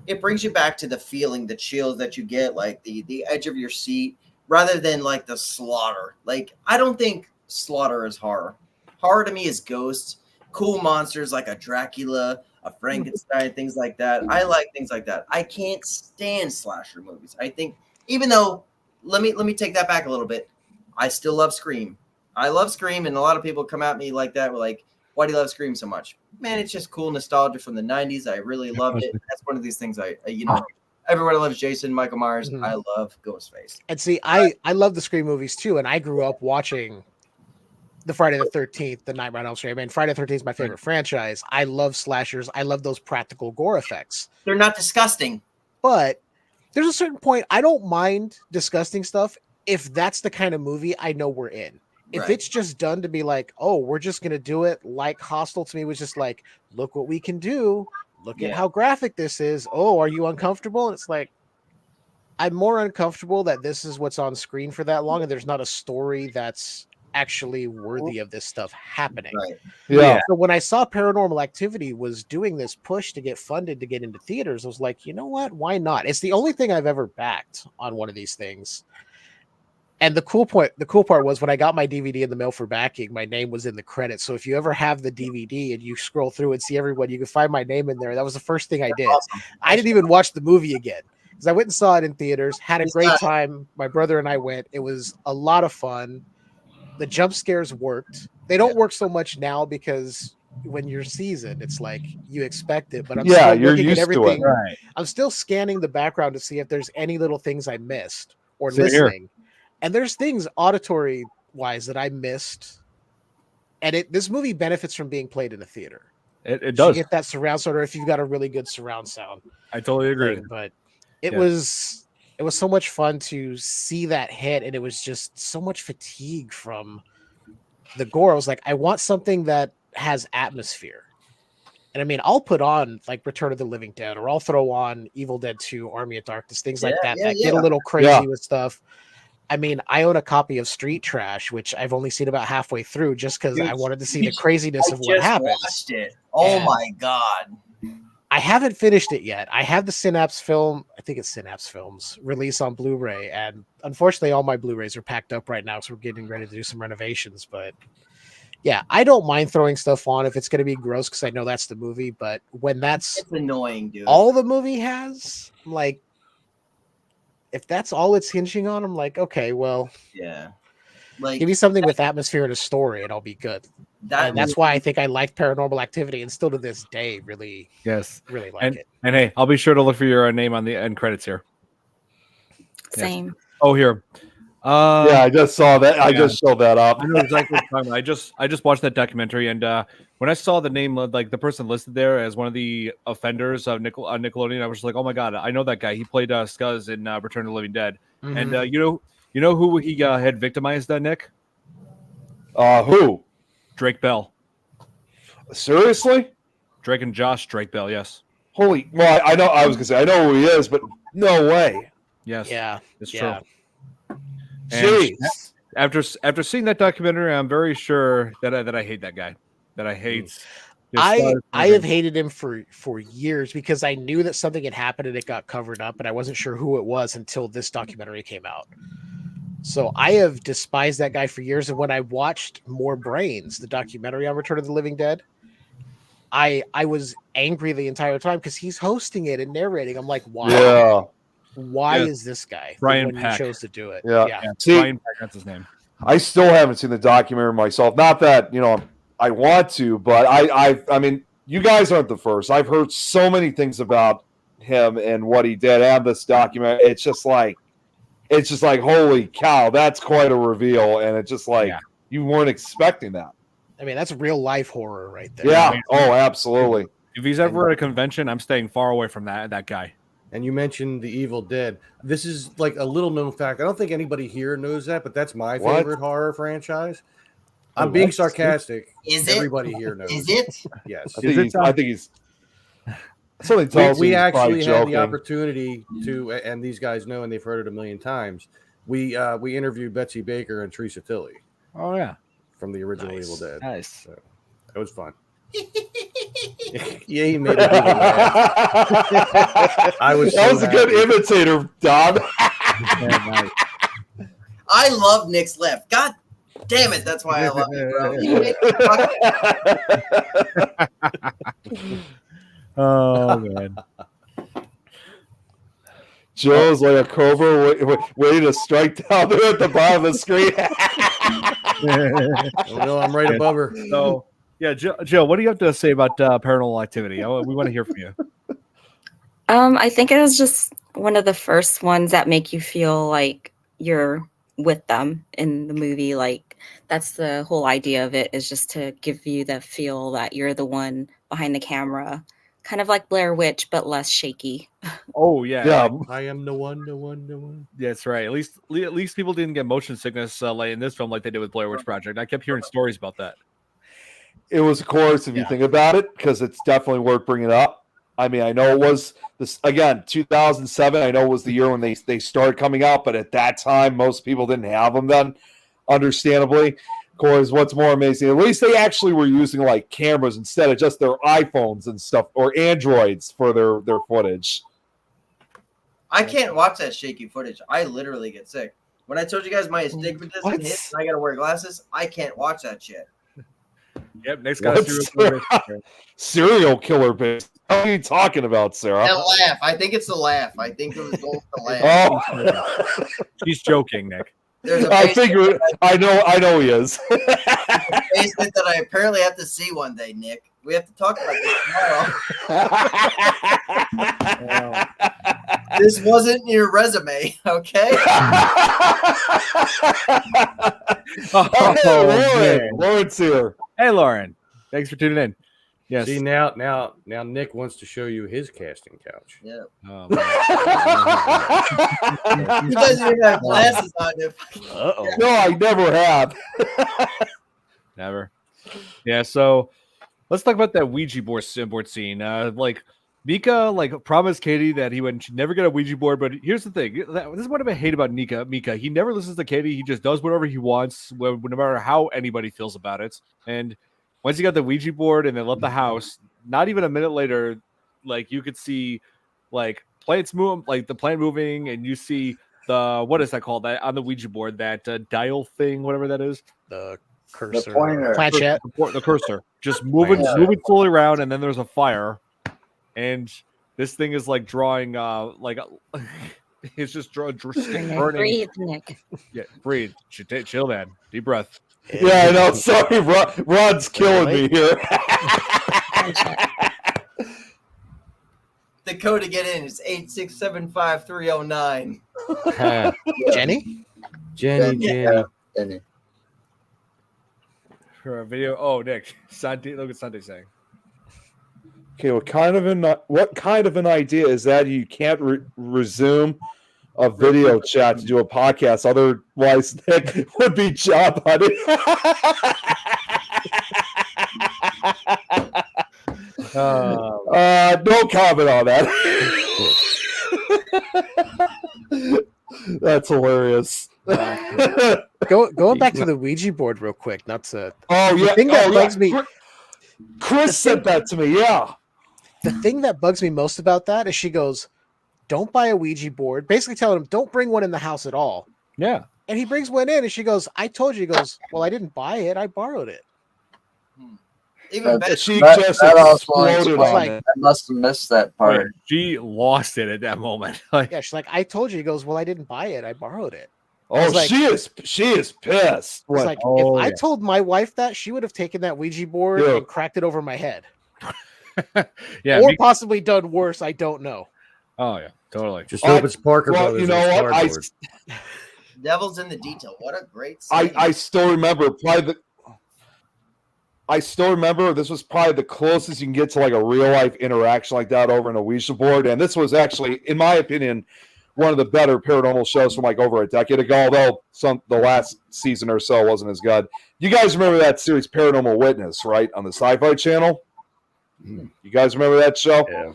[SPEAKER 4] it brings you back to the feeling, the chills that you get, like the edge of your seat, rather than like the slaughter. Like I don't think slaughter is horror. Horror to me is ghosts, cool monsters like a Dracula, a Frankenstein, things like that. I like things like that. I can't stand slasher movies. I think even though let me take that back a little bit. I still love Scream. I love Scream, and a lot of people come at me like that. We're like, why do you love Scream so much? Man, it's just cool nostalgia from the 90s. I really loved it. That's one of these things everybody loves Jason, Michael Myers. I love Ghostface.
[SPEAKER 2] And see, I love the Scream movies too, and I grew up watching the Friday the 13th, the Nightmare on Elm Street. I mean, Friday the 13th is my favorite franchise. I love slashers. I love those practical gore effects.
[SPEAKER 4] They're not disgusting.
[SPEAKER 2] But there's a certain point, I don't mind disgusting stuff if that's the kind of movie I know we're in. If it's just done to be like, oh, we're just going to do it like Hostel to me was just like, look what we can do. Look at how graphic this is. Oh, are you uncomfortable? And it's like, I'm more uncomfortable that this is what's on screen for that long and there's not a story that's actually worthy of this stuff happening.
[SPEAKER 7] Yeah.
[SPEAKER 2] So when I saw Paranormal Activity was doing this push to get funded to get into theaters, I was like, you know what? Why not? It's the only thing I've ever backed on one of these things. And the cool part was when I got my DVD in the mail for backing, my name was in the credits. So if you ever have the DVD and you scroll through and see everyone, you can find my name in there. That was the first thing I did. Awesome. I didn't even watch the movie again because I went and saw it in theaters, had a great time. My brother and I went. It was a lot of fun. The jump scares worked. They don't work so much now because when you're seasoned, it's like you expect it. But I'm still looking at everything. Right. I'm still scanning the background to see if there's any little things I missed or listening. And there's things auditory wise that I missed. And this movie benefits from being played in a theater.
[SPEAKER 1] It does.
[SPEAKER 2] You get that surround sound, or if you've got a really good surround sound.
[SPEAKER 1] I totally agree.
[SPEAKER 2] But it was so much fun to see that hit, and it was just so much fatigue from the gore. I was like, I want something that has atmosphere. And I mean, I'll put on like Return of the Living Dead, or I'll throw on Evil Dead 2, Army of Darkness, things like that get a little crazy with stuff. I mean, I own a copy of Street Trash, which I've only seen about halfway through just because I wanted to see the craziness of what happens.
[SPEAKER 4] Watched it. Oh my God.
[SPEAKER 2] I haven't finished it yet. I have the Synapse film, I think it's Synapse Films, release on Blu-ray. And unfortunately, all my Blu-rays are packed up right now, so we're getting ready to do some renovations. But yeah, I don't mind throwing stuff on if it's going to be gross because I know that's the movie. But when it's
[SPEAKER 4] annoying, dude.
[SPEAKER 2] All the movie has, I'm like, if that's all it's hinging on, I'm like, okay, well, like give me something with atmosphere and a story, and I'll be good. That's why I think I liked Paranormal Activity, and still to this day, really like it.
[SPEAKER 1] And hey, I'll be sure to look for your name on the end credits here.
[SPEAKER 11] Same.
[SPEAKER 1] Yes. Oh, here.
[SPEAKER 7] I just saw that. I just showed that up.
[SPEAKER 1] I know exactly what you're talking about. I just watched that documentary, and when I saw the name, like the person listed there as one of the offenders of Nickelodeon, I was just like, oh my God, I know that guy. He played Scuzz in Return of the Living Dead. And you know who he had victimized, Nick?
[SPEAKER 7] Who?
[SPEAKER 1] Drake Bell.
[SPEAKER 7] Seriously?
[SPEAKER 1] Drake and Josh Drake Bell, yes.
[SPEAKER 7] Holy, well, I know. I was gonna say I know who he is, but no way.
[SPEAKER 1] Yes.
[SPEAKER 2] Yeah.
[SPEAKER 1] It's true.
[SPEAKER 7] Jeez.
[SPEAKER 1] After seeing that documentary, I'm very sure that I hate that guy. That I hate.
[SPEAKER 2] I have hated him for years because I knew that something had happened and it got covered up, and I wasn't sure who it was until this documentary came out. So I have despised that guy for years. And when I watched More Brains, the documentary on Return of the Living Dead, I was angry the entire time because he's hosting it and narrating. I'm like, why?
[SPEAKER 7] Yeah.
[SPEAKER 2] Why is this guy
[SPEAKER 1] Brian
[SPEAKER 2] the one
[SPEAKER 1] Peck.
[SPEAKER 2] who chose to do it?
[SPEAKER 7] Yeah. See,
[SPEAKER 1] Brian Peck, that's his name.
[SPEAKER 7] I still haven't seen the documentary myself. Not that, I want to, but I mean, you guys aren't the first. I've heard so many things about him and what he did and this documentary. It's just like, holy cow, that's quite a reveal. And it's just like, you weren't expecting that.
[SPEAKER 2] I mean, that's real life horror right there.
[SPEAKER 7] Yeah. Oh, absolutely.
[SPEAKER 1] If he's ever at a convention, I'm staying far away from that guy.
[SPEAKER 3] And you mentioned The Evil Dead. This is like a little known fact. I don't think anybody here knows that, but that's my favorite horror franchise. I'm being sarcastic.
[SPEAKER 4] Is it?
[SPEAKER 3] Everybody here knows.
[SPEAKER 4] Is it?
[SPEAKER 3] Yes.
[SPEAKER 7] I think he's. Something tells
[SPEAKER 3] we
[SPEAKER 7] me he's
[SPEAKER 3] actually
[SPEAKER 7] probably
[SPEAKER 3] had the
[SPEAKER 7] joking.
[SPEAKER 3] opportunity to, and these guys know, and they've heard it a million times. We interviewed Betsy Baker and Teresa Tilly.
[SPEAKER 1] Oh yeah,
[SPEAKER 3] from the original Evil Dead.
[SPEAKER 1] Nice.
[SPEAKER 3] So, it was fun. Yeah, he made it. I was.
[SPEAKER 7] That was a good imitator, Don.
[SPEAKER 4] I love Nick's laugh. God damn it, that's why I love you, bro. You make
[SPEAKER 1] Oh man.
[SPEAKER 7] Joe's like a cobra waiting to strike down there at the bottom of the screen.
[SPEAKER 3] Oh, no, I'm right above her.
[SPEAKER 1] So, yeah, Joe, what do you have to say about Paranormal Activity? We want to hear from you.
[SPEAKER 11] I think it was just one of the first ones that make you feel like you're with them in the movie. Like, that's the whole idea of it, is just to give you the feel that you're the one behind the camera. Kind of like Blair Witch, but less shaky.
[SPEAKER 1] Oh yeah,
[SPEAKER 7] yeah.
[SPEAKER 3] I am the one.
[SPEAKER 1] That's right. At least people didn't get motion sickness like in this film, like they did with Blair Witch Project. I kept hearing stories about that.
[SPEAKER 7] It was, of course, if you think about it, because it's definitely worth bringing up. I mean, I know it was this again, 2007. I know it was the year when they started coming out, but at that time, most people didn't have them then. Understandably. Of course, what's more amazing, at least they actually were using like cameras instead of just their iPhones and stuff or Androids for their footage.
[SPEAKER 4] I can't watch that shaky footage. I literally get sick. When I told you guys my astigmatism hits and I gotta wear glasses, I can't watch that shit.
[SPEAKER 1] Yep, next guy.
[SPEAKER 7] Serial killer bitch. What are you talking about, Sarah?
[SPEAKER 4] That laugh. I think it's the laugh. I think it was the laugh.
[SPEAKER 7] Oh,
[SPEAKER 1] she's joking, Nick.
[SPEAKER 7] I figured. I know he is.
[SPEAKER 4] Basement that I apparently have to see one day, Nick. We have to talk about this tomorrow. This wasn't your resume, okay?
[SPEAKER 7] Lauren's here.
[SPEAKER 1] Hey, Lauren. Thanks for tuning in. Yes.
[SPEAKER 3] See, now Nick wants to show you his casting couch.
[SPEAKER 4] Yeah.
[SPEAKER 1] Oh,
[SPEAKER 4] He doesn't even have glasses on.
[SPEAKER 7] Uh-oh. No, I never have.
[SPEAKER 1] Never. Yeah, so let's talk about that Ouija board scene. Like Mika promised Katie that he would never get a Ouija board, but here's the thing. This is what I hate about Mika. He never listens to Katie. He just does whatever he wants, no matter how anybody feels about it. And once he got the Ouija board and they left the house, not even a minute later, like you could see like plants move, like the plant moving, and you see the, what is that called, that on the Ouija board, that dial thing, whatever that is,
[SPEAKER 2] the cursor,
[SPEAKER 6] the pointer,
[SPEAKER 2] planchette,
[SPEAKER 1] the cursor, just moving slowly around, and then there's a fire, and this thing is like drawing, like it's just burning.
[SPEAKER 11] Breathe, Nick.
[SPEAKER 1] Yeah, breathe. Chill, man. Deep breath.
[SPEAKER 7] Yeah, I know. Sorry, Rod's killing me here.
[SPEAKER 4] The code to get in is 8675309.
[SPEAKER 2] Jenny.
[SPEAKER 6] Jenny.
[SPEAKER 1] For a video. Oh, Nick. Sandy, look at Sunday saying.
[SPEAKER 7] Okay, what kind of an idea is that? You can't resume a video chat to do a podcast. Otherwise, Nick would be job hunting. No comment on that.
[SPEAKER 1] That's hilarious.
[SPEAKER 2] Going back to the Ouija board real quick. Not to.
[SPEAKER 7] Oh
[SPEAKER 2] The
[SPEAKER 7] yeah.
[SPEAKER 2] thing that
[SPEAKER 7] oh,
[SPEAKER 2] bugs me.
[SPEAKER 7] Chris said that to me. Yeah.
[SPEAKER 2] The thing that bugs me most about that is she goes, "Don't buy a Ouija board." Basically telling him, "Don't bring one in the house at all."
[SPEAKER 1] Yeah.
[SPEAKER 2] And he brings one in, and she goes, "I told you." He goes, "Well, I didn't buy it. I borrowed it."
[SPEAKER 4] Even better.
[SPEAKER 7] She
[SPEAKER 6] That,
[SPEAKER 7] just
[SPEAKER 6] that also
[SPEAKER 7] exploded
[SPEAKER 6] explains-
[SPEAKER 7] on
[SPEAKER 2] it.
[SPEAKER 6] I must have missed that part.
[SPEAKER 1] Right. She lost it at that moment. Like,
[SPEAKER 2] Yeah, she's like, "I told you." He goes, "Well, I didn't buy it. I borrowed it." I
[SPEAKER 7] Oh,
[SPEAKER 2] was like-
[SPEAKER 7] she is pissed.
[SPEAKER 2] It's like,
[SPEAKER 1] Oh,
[SPEAKER 2] if I
[SPEAKER 1] yeah.
[SPEAKER 2] told my wife that, she would have taken that Ouija board
[SPEAKER 7] Yeah.
[SPEAKER 2] and cracked it over my head.
[SPEAKER 1] yeah.
[SPEAKER 2] Or possibly done worse. I don't know.
[SPEAKER 1] Oh yeah, totally.
[SPEAKER 3] Just hope it's Parker
[SPEAKER 7] well,
[SPEAKER 3] Brothers.
[SPEAKER 7] you know
[SPEAKER 3] and
[SPEAKER 7] what?
[SPEAKER 3] Cardboard.
[SPEAKER 4] Devil's in the detail. What a great scene.
[SPEAKER 7] I still remember I still remember this was probably the closest you can get to like a real life interaction like that over an Ouija board. And this was actually, in my opinion, one of the better paranormal shows from like over a decade ago, although the last season or so wasn't as good. You guys remember that series Paranormal Witness, right? On the Sci-Fi Channel? You guys remember that show?
[SPEAKER 3] Yeah.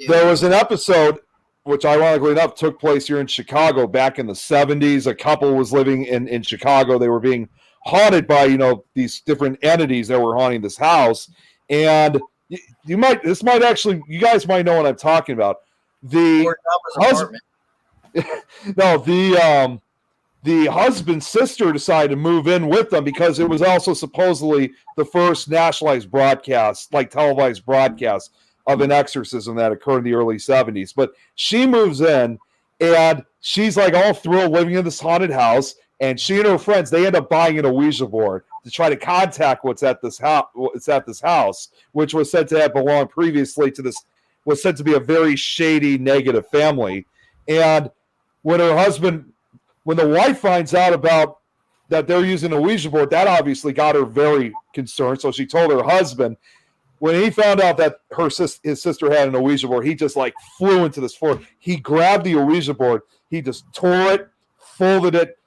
[SPEAKER 7] There was an episode which ironically enough took place here in Chicago back in the 70s. A couple was living in Chicago. They were being haunted by, these different entities that were haunting this house. And you guys might know what I'm talking about. The husband, the husband's sister decided to move in with them because it was also supposedly the first nationalized broadcast, like televised broadcast of an exorcism that occurred in the early 70s. But she moves in and she's like all thrilled living in this haunted house. And she and her friends, they end up buying an Ouija board to try to contact what's at this house, which was said to have belonged previously to this, was said to be a very shady, negative family. And when the wife finds out about that they're using a Ouija board, that obviously got her very concerned. So she told her husband. When he found out that his sister had an Ouija board, he just like flew into this floor. He grabbed the Ouija board. He just tore it, folded it,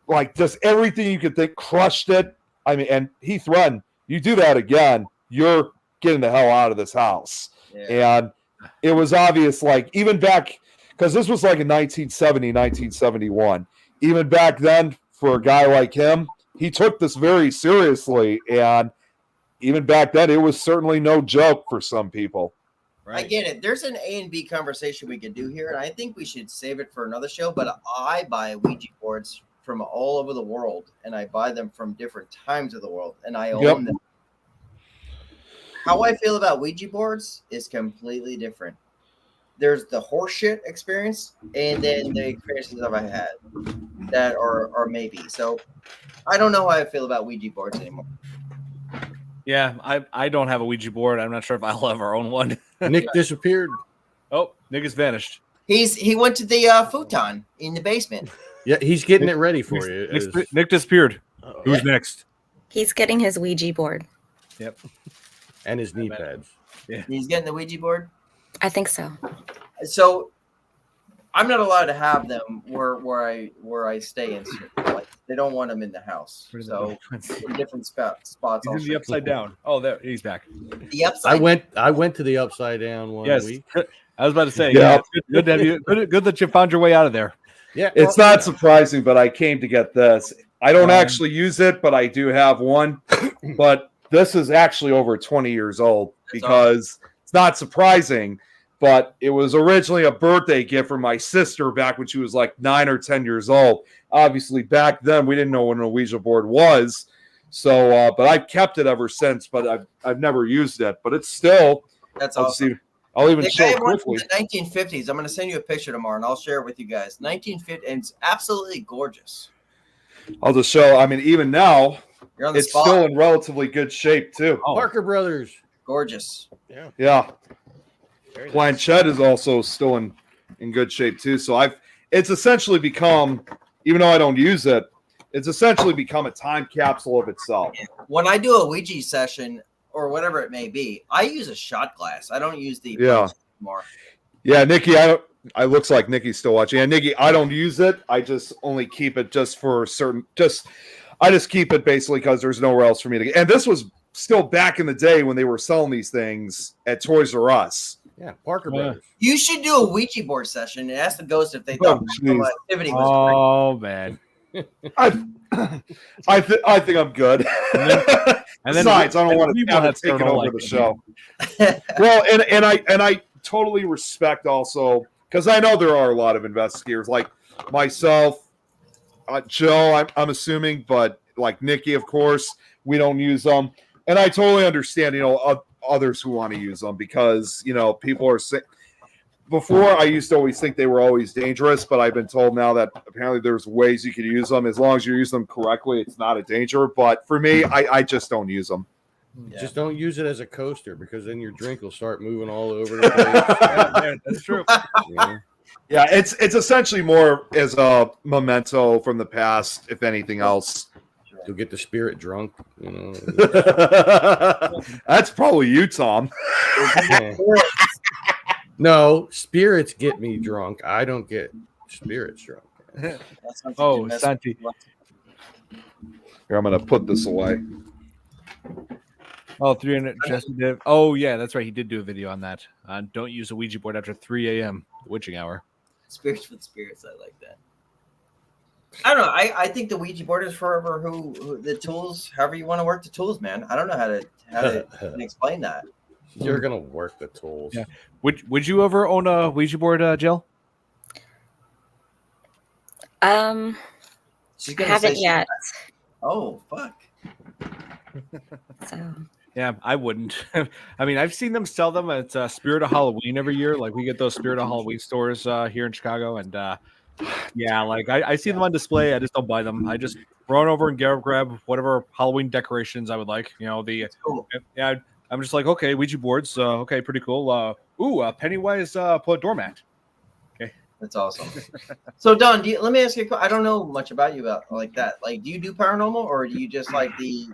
[SPEAKER 7] like just everything you could think, crushed it. I mean, and he threatened, you do that again, you're getting the hell out of this house. Yeah. And it was obvious, like even back, because this was like in 1970, 1971. Even back then, for a guy like him, he took this very seriously. And even back then, it was certainly no joke for some people.
[SPEAKER 4] Right. I get it. There's an A and B conversation we could do here, and I think we should save it for another show. But I buy Ouija boards from all over the world, and I buy them from different times of the world, and I own them. How I feel about Ouija boards is completely different. There's the horseshit experience, and then the experiences that I've had that are maybe. So I don't know how I feel about Ouija boards anymore.
[SPEAKER 1] Yeah, I don't have a Ouija board. I'm not sure if I'll ever own one.
[SPEAKER 3] Nick disappeared.
[SPEAKER 1] Oh, Nick has vanished.
[SPEAKER 4] He went to the futon in the basement.
[SPEAKER 3] Yeah, he's getting it ready for you.
[SPEAKER 1] Nick disappeared. Who's next?
[SPEAKER 11] He's getting his Ouija board.
[SPEAKER 1] Yep.
[SPEAKER 3] And his knee pads.
[SPEAKER 4] Yeah. He's getting the Ouija board?
[SPEAKER 11] I think so.
[SPEAKER 4] So I'm not allowed to have them where I stay in. Like they don't want them in the house. So in different spots.
[SPEAKER 1] He's in the upside down. Oh, there he's back.
[SPEAKER 4] The upside.
[SPEAKER 3] I went to the upside down one week.
[SPEAKER 1] I was about to say, yeah, good to have you. Good that you found your way out of there.
[SPEAKER 3] Yeah,
[SPEAKER 7] it's not surprising, but I came to get this. I don't actually use it, but I do have one. But this is actually over 20 years old because it's not surprising. But it was originally a birthday gift from my sister back when she was like 9 or 10 years old. Obviously, back then we didn't know what an Ouija board was. So, but I've kept it ever since. But I've never used it. But it's still.
[SPEAKER 4] That's awesome.
[SPEAKER 7] I'll even show it quickly.
[SPEAKER 4] The 1950s. I'm going to send you a picture tomorrow, and I'll share it with you guys. 1950, and it's absolutely gorgeous.
[SPEAKER 7] I'll just show. I mean, even now, it's
[SPEAKER 4] spot.
[SPEAKER 7] still in relatively good shape too.
[SPEAKER 3] Oh. Parker Brothers,
[SPEAKER 4] gorgeous.
[SPEAKER 7] Yeah. Planchette is also still in good shape too. So it's essentially become, even though I don't use it, it's essentially become a time capsule of itself.
[SPEAKER 4] When I do a Ouija session or whatever it may be, I use a shot glass. I don't use the anymore.
[SPEAKER 7] Yeah, Nikki, I looks like Nikki's still watching. Yeah, Nikki, I don't use it. I just only keep it just for I just keep it basically because there's nowhere else for me to get. And this was still back in the day when they were selling these things at Toys R Us.
[SPEAKER 3] Yeah, Parker Brothers.
[SPEAKER 4] You should do a Ouija board session and ask the ghost if they thought the activity was
[SPEAKER 1] great. Man.
[SPEAKER 7] I think I'm good.
[SPEAKER 1] And then
[SPEAKER 7] Besides, I don't
[SPEAKER 1] and
[SPEAKER 7] want
[SPEAKER 1] we
[SPEAKER 7] to
[SPEAKER 1] will
[SPEAKER 7] have it
[SPEAKER 1] have
[SPEAKER 7] taken over
[SPEAKER 1] paranormal
[SPEAKER 7] the show. Well, and I totally respect also, because I know there are a lot of investigators like myself, Joe. I'm assuming, but like Nikki, of course, we don't use them, and I totally understand. Others who want to use them because people are saying. Before, I used to always think they were always dangerous, but I've been told now that apparently there's ways you can use them. As long as you use them correctly, it's not a danger. But for me, I just don't use them.
[SPEAKER 4] Yeah.
[SPEAKER 3] Just don't use it as a coaster because then your drink will start moving all over the place.
[SPEAKER 1] Yeah, that's true.
[SPEAKER 7] Yeah, it's essentially more as a memento from the past, if anything else.
[SPEAKER 3] You'll get the spirit drunk.
[SPEAKER 7] That's probably you, Tom.
[SPEAKER 3] No, spirits get me drunk. I don't get spirits drunk.
[SPEAKER 1] Oh, Santi.
[SPEAKER 7] Here, I'm going to put this away.
[SPEAKER 1] Oh, 300 Jesse did. Oh, yeah, that's right. He did do a video on that. Don't use a Ouija board after 3 a.m. witching hour.
[SPEAKER 4] Spirits with spirits. I like that. I don't know. I think the Ouija board is for who the tools, however you want to work the tools, man. I don't know how to explain that.
[SPEAKER 3] You're gonna work the tools.
[SPEAKER 1] Yeah. Would you ever own a Ouija board, Jill?
[SPEAKER 11] I haven't yet.
[SPEAKER 4] Oh, fuck.
[SPEAKER 11] So.
[SPEAKER 1] Yeah, I wouldn't. I mean, I've seen them sell them at Spirit of Halloween every year. Like we get those Spirit of Halloween stores here in Chicago, and yeah, like I see them on display. I just don't buy them. I just run over and grab whatever Halloween decorations I would like.
[SPEAKER 4] Cool.
[SPEAKER 1] Yeah. I'm just like, okay, Ouija boards. Okay, pretty cool. Pennywise put a doormat. Okay,
[SPEAKER 4] that's awesome. So, Don, let me ask you. I don't know much about you about like that. Like, do you do paranormal, or do you just like the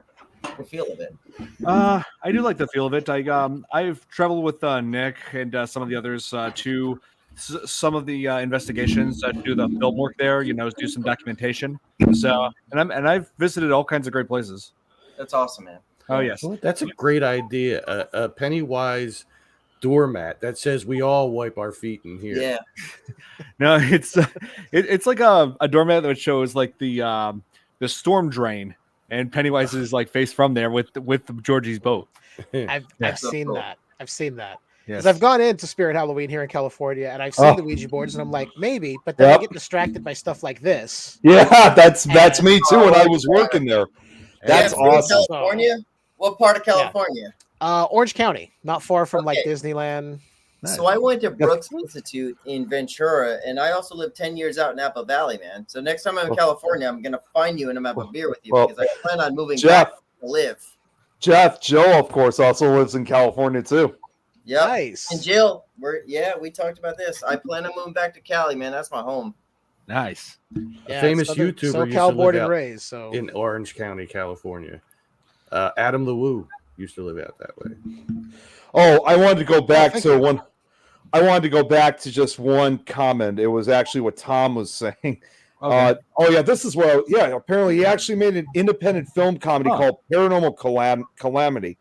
[SPEAKER 4] feel of it?
[SPEAKER 1] I do like the feel of it. I've traveled with Nick and some of the others to some of the investigations. Do the film work there. Do some documentation. So, and I've visited all kinds of great places.
[SPEAKER 4] That's awesome, man.
[SPEAKER 1] Oh yes,
[SPEAKER 3] that's a great idea. A Pennywise doormat that says we all wipe our feet in here.
[SPEAKER 4] Yeah.
[SPEAKER 1] No, it's like a doormat that shows like the storm drain, and Pennywise is like face from there with Georgie's boat.
[SPEAKER 2] I've seen that. I've seen that.
[SPEAKER 1] Yes.
[SPEAKER 2] Because I've gone into Spirit Halloween here in California, and I've seen the Ouija boards, and I'm like, maybe, but then I get distracted by stuff like this.
[SPEAKER 7] Yeah, that's me too. When I was working there, that's awesome.
[SPEAKER 4] California. What part of California?
[SPEAKER 2] Orange County, not far from like Disneyland.
[SPEAKER 1] Nice.
[SPEAKER 4] So I went to Brooks Institute in Ventura, and I also lived 10 years out in Napa Valley, man. So next time I'm in California, I'm gonna find you and I'm gonna have a beer with you because I plan on moving back to live.
[SPEAKER 7] Joe, of course, also lives in California too.
[SPEAKER 4] Yeah,
[SPEAKER 2] nice.
[SPEAKER 4] And Jill, we talked about this. I plan on moving back to Cali, man. That's my home.
[SPEAKER 1] Nice.
[SPEAKER 3] A famous YouTuber used to
[SPEAKER 2] born
[SPEAKER 3] live
[SPEAKER 2] and raised,
[SPEAKER 3] in Orange County, California. Adam the Woo used to live out that way.
[SPEAKER 7] Oh, I wanted to go back to one. I wanted to go back to just one comment. It was actually what Tom was saying.
[SPEAKER 1] Okay.
[SPEAKER 7] This is what. Apparently he actually made an independent film comedy called Paranormal Calamity.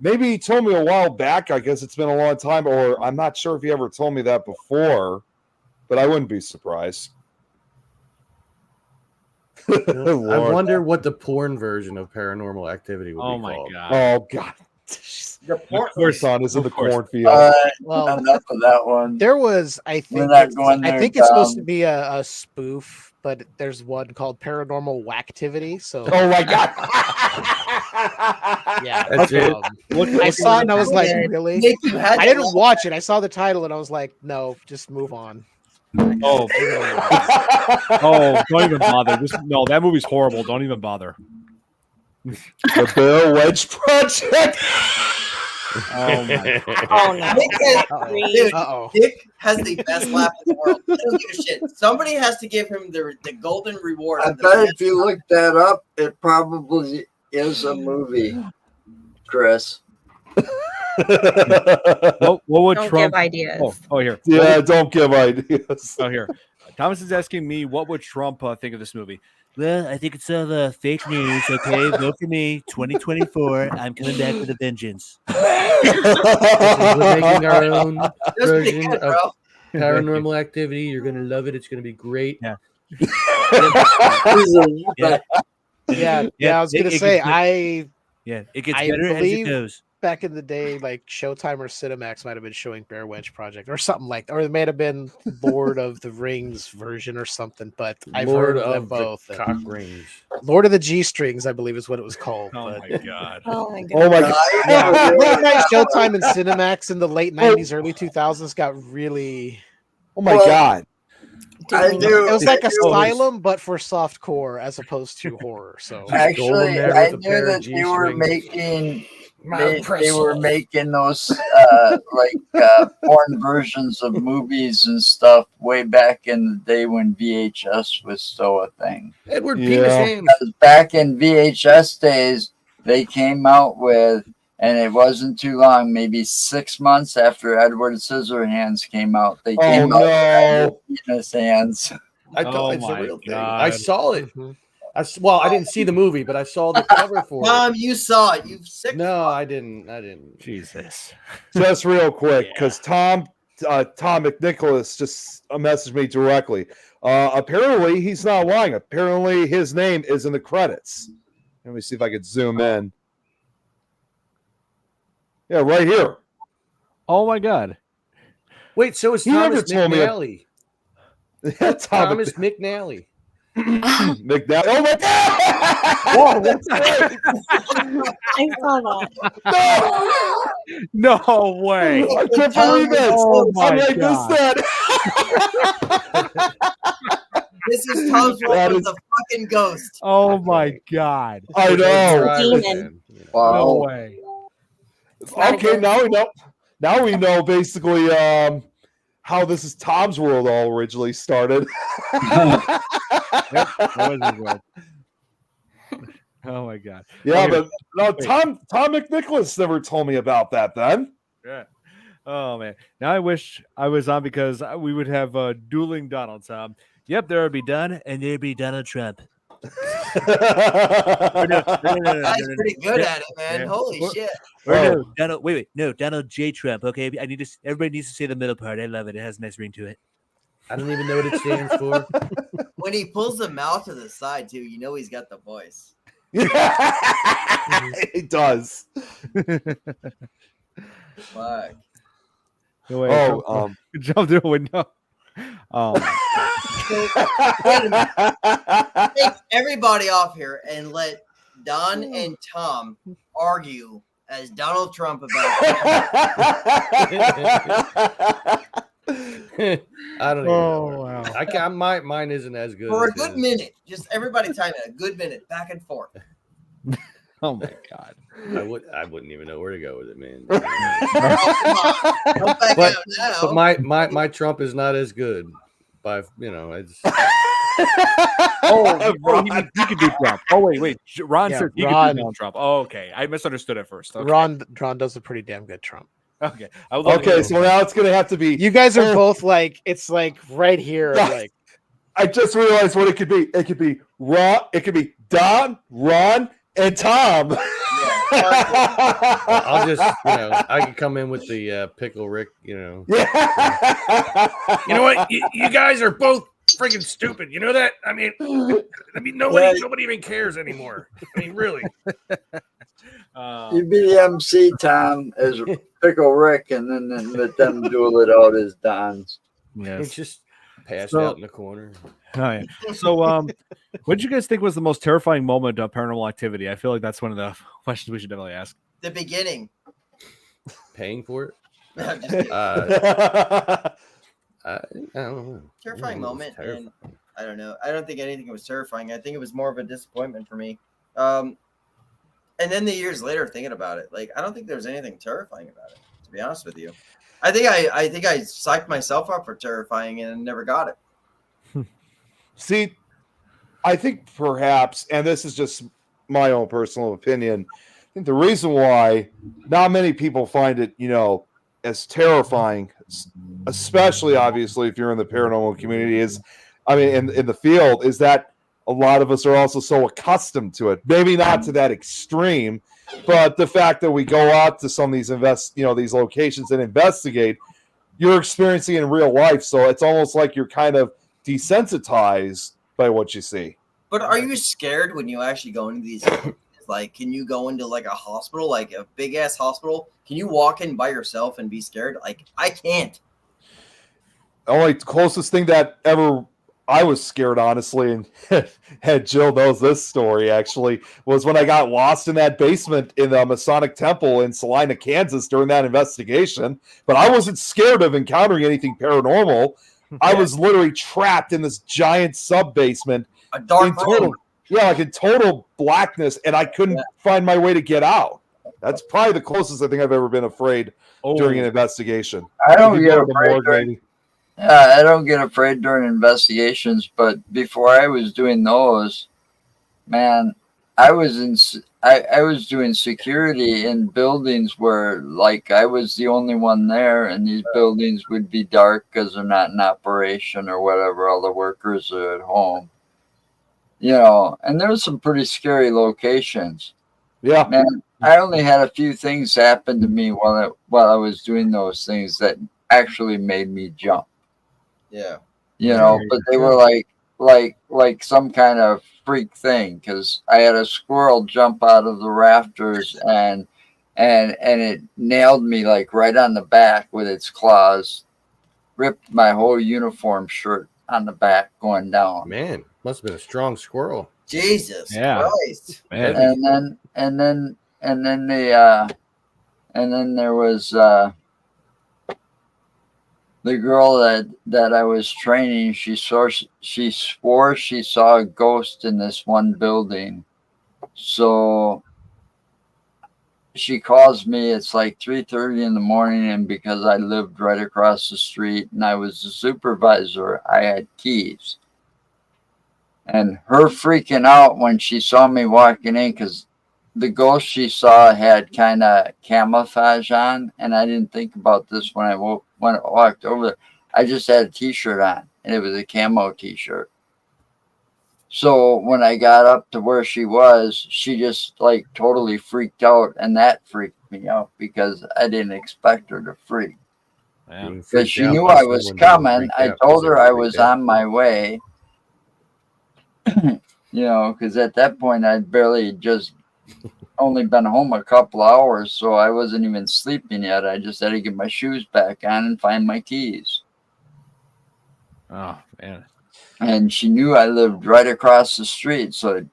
[SPEAKER 7] Maybe he told me a while back. I guess it's been a long time, or I'm not sure if he ever told me that before, but I wouldn't be surprised.
[SPEAKER 3] I wonder what the porn version of Paranormal Activity would be called.
[SPEAKER 1] My god!
[SPEAKER 7] Oh god!
[SPEAKER 4] The porn
[SPEAKER 7] son is in the cornfield.
[SPEAKER 2] Well,
[SPEAKER 6] enough of that one.
[SPEAKER 2] There was, I think,
[SPEAKER 6] We're not going there,
[SPEAKER 2] I think it's supposed to
[SPEAKER 6] Tom.
[SPEAKER 2] be a spoof, but there's one called Paranormal Whacktivity. So,
[SPEAKER 7] Oh my god!
[SPEAKER 2] yeah,
[SPEAKER 3] That's it.
[SPEAKER 2] I saw it and I was like, really?
[SPEAKER 4] Nick, you had
[SPEAKER 2] I
[SPEAKER 4] to
[SPEAKER 2] didn't watch it. I saw the title and I was like, no, just move on.
[SPEAKER 1] Oh, don't even bother. That movie's horrible. Don't even bother.
[SPEAKER 7] The Bill Wedge Project.
[SPEAKER 1] Oh my!
[SPEAKER 11] Oh no!
[SPEAKER 4] Dick has the best laugh in the world. I don't give a shit. Somebody has to give him the golden reward.
[SPEAKER 6] I bet if you look that up, it probably is a movie, Chris.
[SPEAKER 1] What would
[SPEAKER 11] Don't
[SPEAKER 1] Trump?
[SPEAKER 11] give ideas.
[SPEAKER 1] Oh, here.
[SPEAKER 7] Yeah, don't give ideas.
[SPEAKER 1] Oh, here. Thomas is asking me, what would Trump think of this movie? Well, I think it's all the fake news. Okay, vote for me. 2024. I'm coming back with a vengeance.
[SPEAKER 3] We're making our own
[SPEAKER 4] That's pretty
[SPEAKER 3] version
[SPEAKER 4] good,
[SPEAKER 3] of
[SPEAKER 4] bro.
[SPEAKER 3] Paranormal Activity. You're gonna love it. It's gonna be great.
[SPEAKER 1] Yeah.
[SPEAKER 2] Yeah. I was gonna say
[SPEAKER 12] it gets
[SPEAKER 2] I
[SPEAKER 12] better as it
[SPEAKER 2] believe
[SPEAKER 12] goes.
[SPEAKER 2] back in the day, like Showtime or Cinemax might have been showing Bear Wench Project or something like that, or it may have been Lord of the Rings version or something. But I've heard of them both.
[SPEAKER 3] Cock rings.
[SPEAKER 2] Lord of the G Strings, I believe, is what it was called.
[SPEAKER 1] Oh
[SPEAKER 2] but...
[SPEAKER 1] my god!
[SPEAKER 11] Oh my god!
[SPEAKER 7] Oh my god!
[SPEAKER 2] Yeah, late night Showtime and Cinemax in the late '90s, early 2000s got really.
[SPEAKER 7] Oh my god!
[SPEAKER 6] I do.
[SPEAKER 2] It was like
[SPEAKER 6] I do.
[SPEAKER 2] Asylum, but for soft core as opposed to horror. So
[SPEAKER 6] Actually,
[SPEAKER 3] there
[SPEAKER 6] I
[SPEAKER 3] with a
[SPEAKER 6] knew
[SPEAKER 3] pair of
[SPEAKER 6] that they were
[SPEAKER 3] G-strings.
[SPEAKER 6] making.
[SPEAKER 3] My
[SPEAKER 6] They were
[SPEAKER 3] press.
[SPEAKER 6] making those porn versions of movies and stuff way back in the day when VHS was still a thing.
[SPEAKER 3] Edward
[SPEAKER 7] Yeah.
[SPEAKER 3] Penis Hands.
[SPEAKER 6] Because back in VHS days, they came out with, and it wasn't too long, maybe 6 months after Edward Scissorhands came out, they came out with Edward Penis Hands.
[SPEAKER 3] I thought
[SPEAKER 1] Oh
[SPEAKER 3] it's a
[SPEAKER 1] my
[SPEAKER 3] real thing.
[SPEAKER 1] God.
[SPEAKER 3] I saw it. I didn't see the movie, but I saw the cover for it.
[SPEAKER 4] Tom, you saw it. You sick.
[SPEAKER 3] No, I didn't.
[SPEAKER 12] Jesus.
[SPEAKER 7] Just real quick, because Tom McNicholas just messaged me directly. Apparently, he's not lying. Apparently, his name is in the credits. Let me see if I could zoom in. Yeah, right here.
[SPEAKER 12] Oh my god.
[SPEAKER 3] Wait, so it's
[SPEAKER 7] He never
[SPEAKER 3] Thomas
[SPEAKER 7] told me
[SPEAKER 3] McNally.
[SPEAKER 7] Yeah,
[SPEAKER 3] Thomas McNally.
[SPEAKER 7] McNally. Oh my god!
[SPEAKER 11] Whoa, that's I saw that.
[SPEAKER 12] No way.
[SPEAKER 7] I can't believe it.
[SPEAKER 12] Oh my
[SPEAKER 7] I'm like
[SPEAKER 12] God.
[SPEAKER 4] This is Tom's
[SPEAKER 7] That
[SPEAKER 4] role
[SPEAKER 7] is-
[SPEAKER 4] with the fucking ghost.
[SPEAKER 12] Oh my god.
[SPEAKER 7] I know.
[SPEAKER 11] Demon.
[SPEAKER 12] No
[SPEAKER 6] Wow.
[SPEAKER 12] way.
[SPEAKER 11] not a
[SPEAKER 7] Okay,
[SPEAKER 11] ghost.
[SPEAKER 7] now we know. Now we know basically how this is Tom's world all originally started.
[SPEAKER 12] Yep, that was his world. Oh my god.
[SPEAKER 7] Yeah,
[SPEAKER 12] Okay.
[SPEAKER 7] but no, Tom McNicholas never told me about that then.
[SPEAKER 12] Yeah. Oh man. Now I wish I was on because we would have dueling Donalds. Yep, there would be Dunn and there'd be Donald Trump.
[SPEAKER 4] That's pretty good at it, man.
[SPEAKER 12] Yeah.
[SPEAKER 4] Holy shit.
[SPEAKER 12] Or
[SPEAKER 7] Oh.
[SPEAKER 12] no, Donald. Wait, no, Donald J. Trump. Okay, I need to. Everybody needs to say the middle part. I love it. It has a nice ring to it.
[SPEAKER 3] I don't even know what it stands for.
[SPEAKER 4] When he pulls the mouth to the side, too, you know he's got the voice.
[SPEAKER 7] It does.
[SPEAKER 4] Fuck.
[SPEAKER 12] No way.
[SPEAKER 7] Oh,
[SPEAKER 12] jump through a window.
[SPEAKER 4] Take everybody off here and let Don and Tom argue as Donald Trump about
[SPEAKER 3] I don't even
[SPEAKER 12] Oh,
[SPEAKER 3] know.
[SPEAKER 12] wow.
[SPEAKER 3] I can't. Mine isn't as good.
[SPEAKER 4] for a
[SPEAKER 3] as
[SPEAKER 4] good
[SPEAKER 3] his.
[SPEAKER 4] minute. Just everybody time it a good minute, back and forth.
[SPEAKER 12] Oh my god.
[SPEAKER 3] I wouldn't even know where to go with it, man.
[SPEAKER 4] Don't back
[SPEAKER 3] But-
[SPEAKER 4] out now.
[SPEAKER 3] But my Trump is not as good. By it's
[SPEAKER 12] Oh, he could do Trump. Oh wait. Ron
[SPEAKER 2] Yeah,
[SPEAKER 12] said he could
[SPEAKER 2] Ron-
[SPEAKER 12] do Donald Trump. Oh, okay. I misunderstood at first. Okay.
[SPEAKER 2] Ron does a pretty damn good Trump.
[SPEAKER 12] Okay. I would love to
[SPEAKER 7] okay,
[SPEAKER 12] know.
[SPEAKER 7] so now it's gonna have to be.
[SPEAKER 2] You guys are both like, it's like right here,
[SPEAKER 7] Yeah.
[SPEAKER 2] like
[SPEAKER 7] I just realized what it could be. It could be Ron. It could be Don, Ron, and Tom.
[SPEAKER 3] I'll just I can come in with the pickle Rick.
[SPEAKER 7] Yeah.
[SPEAKER 3] You know what? You guys are both freaking stupid. You know that? I mean, nobody even cares anymore. I mean, really.
[SPEAKER 6] You be the MC, Tom, as Pickle Rick, and then let them duel it out as Dons.
[SPEAKER 3] It's just passed
[SPEAKER 12] So-
[SPEAKER 3] out in the corner.
[SPEAKER 12] Oh, yeah. So, what did you guys think was the most terrifying moment of Paranormal Activity? I feel like that's one of the questions we should definitely ask.
[SPEAKER 4] The beginning.
[SPEAKER 3] Paying for it?
[SPEAKER 4] I'm just kidding.
[SPEAKER 3] I don't know.
[SPEAKER 4] Terrifying
[SPEAKER 3] It was
[SPEAKER 4] moment.
[SPEAKER 3] terrifying.
[SPEAKER 4] And I don't know. I don't think anything was terrifying. I think it was more of a disappointment for me. And then the years later, thinking about it, like I don't think there was anything terrifying about it. To be honest with you, I think I psyched myself up for terrifying and never got it.
[SPEAKER 7] See, I think perhaps, and this is just my own personal opinion, I think the reason why not many people find it, as terrifying, especially obviously if you're in the paranormal community, is, I mean, in the field, is that a lot of us are also so accustomed to it. Maybe not to that extreme, but the fact that we go out to some of these these locations and investigate, you're experiencing it in real life. So it's almost like you're kind of desensitized by what you see.
[SPEAKER 4] But are you scared when you actually go into these? Like, can you go into like a hospital, like a big ass hospital? Can you walk in by yourself and be scared? Like, I can't.
[SPEAKER 7] Only closest thing that ever I was scared, honestly, and had Jill knows this story actually, was when I got lost in that basement in the Masonic Temple in Salina, Kansas during that investigation. But I wasn't scared of encountering anything paranormal. I was literally trapped in this giant sub basement.
[SPEAKER 4] A dark room.
[SPEAKER 7] Like in total blackness, and I couldn't find my way to get out. That's probably the closest I think I've ever been afraid during an investigation.
[SPEAKER 6] I don't get afraid I don't get afraid during investigations, but before I was doing those, man, I was doing security in buildings where like I was the only one there, and these buildings would be dark because they're not in operation or whatever. All the workers are at home. You know, and there were some pretty scary locations.
[SPEAKER 7] Yeah,
[SPEAKER 6] man. I only had a few things happen to me while I was doing those things that actually made me jump.
[SPEAKER 4] Yeah,
[SPEAKER 6] you know, but they were like some kind of freak thing, because I had a squirrel jump out of the rafters and it nailed me like right on the back with its claws, ripped my whole uniform shirt on the back going down.
[SPEAKER 3] Man, must have been a strong squirrel.
[SPEAKER 4] Jesus Christ.
[SPEAKER 6] Man. And then there was the girl that I was training. She swore she saw a ghost in this one building. So she calls me. It's like 3:30 in the morning, and because I lived right across the street and I was the supervisor, I had keys. And her freaking out when she saw me walking in, because the ghost she saw had kind of camouflage on, and I didn't think about this when I walked over there. I just had a t-shirt on, and it was a camo t-shirt. So when I got up to where she was, she just like totally freaked out, and that freaked me out because I didn't expect her to freak. Because she knew I was coming. I told her I was on my way. You know, because at that point I'd barely just only been home a couple hours, so I wasn't even sleeping yet. I just had to get my shoes back on and find my keys.
[SPEAKER 12] Oh man.
[SPEAKER 6] And she knew I lived right across the street, so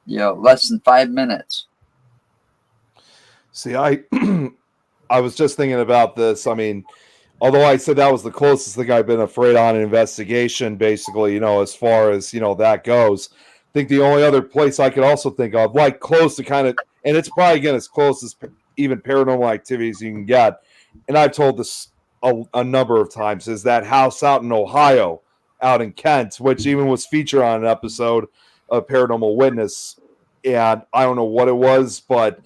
[SPEAKER 6] you know, less than 5 minutes.
[SPEAKER 7] See, I was just thinking about this. I mean, although I said that was the closest thing I've been afraid on an investigation, basically, you know, as far as, you know, that goes. I think the only other place I could also think of, like close to kind of, and it's probably, again, as close as even paranormal activities you can get, and I've told this a number of times, is that house out in Ohio, out in Kent, which even was featured on an episode of Paranormal Witness. And I don't know what it was, but it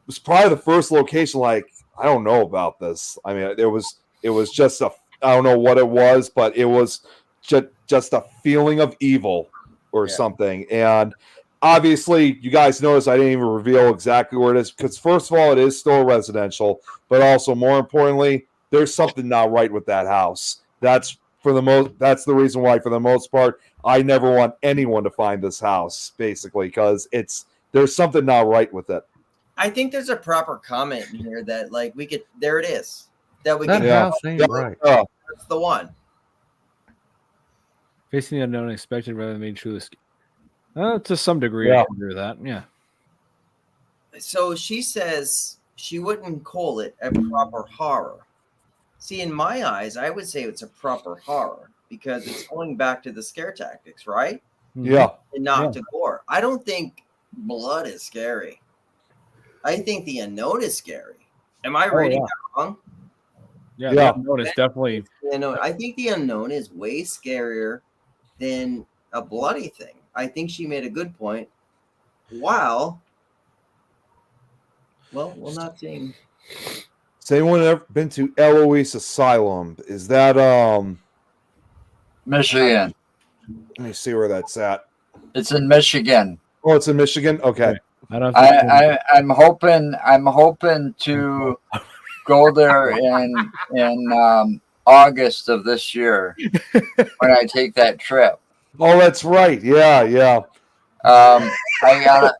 [SPEAKER 7] was probably the first location, like, I don't know about this. I mean, it was just I don't know what it was, but it was just a feeling of evil or something. And obviously, you guys notice I didn't even reveal exactly where it is, because first of all, it is still residential, but also more importantly, there's something not right with that house. That's the reason why, for the most part, I never want anyone to find this house, basically, because there's something not right with it.
[SPEAKER 4] I think there's a proper comment in here that like we could. There it is. That
[SPEAKER 3] house ain't right.
[SPEAKER 4] That's the one.
[SPEAKER 12] Facing the unknown, expected rather than being truly scared. To some degree, I can agree with that. Yeah.
[SPEAKER 4] So she says she wouldn't call it a proper horror. See, in my eyes, I would say it's a proper horror because it's going back to the scare tactics, right?
[SPEAKER 7] Yeah.
[SPEAKER 4] And not to gore. I don't think blood is scary. I think the unknown is scary. Am I reading that wrong?
[SPEAKER 12] Yeah, the unknown is definitely.
[SPEAKER 4] I think the unknown is way scarier than a bloody thing. I think she made a good point. Wow. Well, we're not seeing.
[SPEAKER 7] Has anyone ever been to Eloise Asylum? Is that
[SPEAKER 6] Michigan?
[SPEAKER 7] Let me see where that's at.
[SPEAKER 6] It's in Michigan.
[SPEAKER 7] Oh, it's in Michigan. Okay.
[SPEAKER 6] I'm hoping to go there in August of this year when I take that trip.
[SPEAKER 7] Oh, that's right. Yeah, yeah.
[SPEAKER 6] I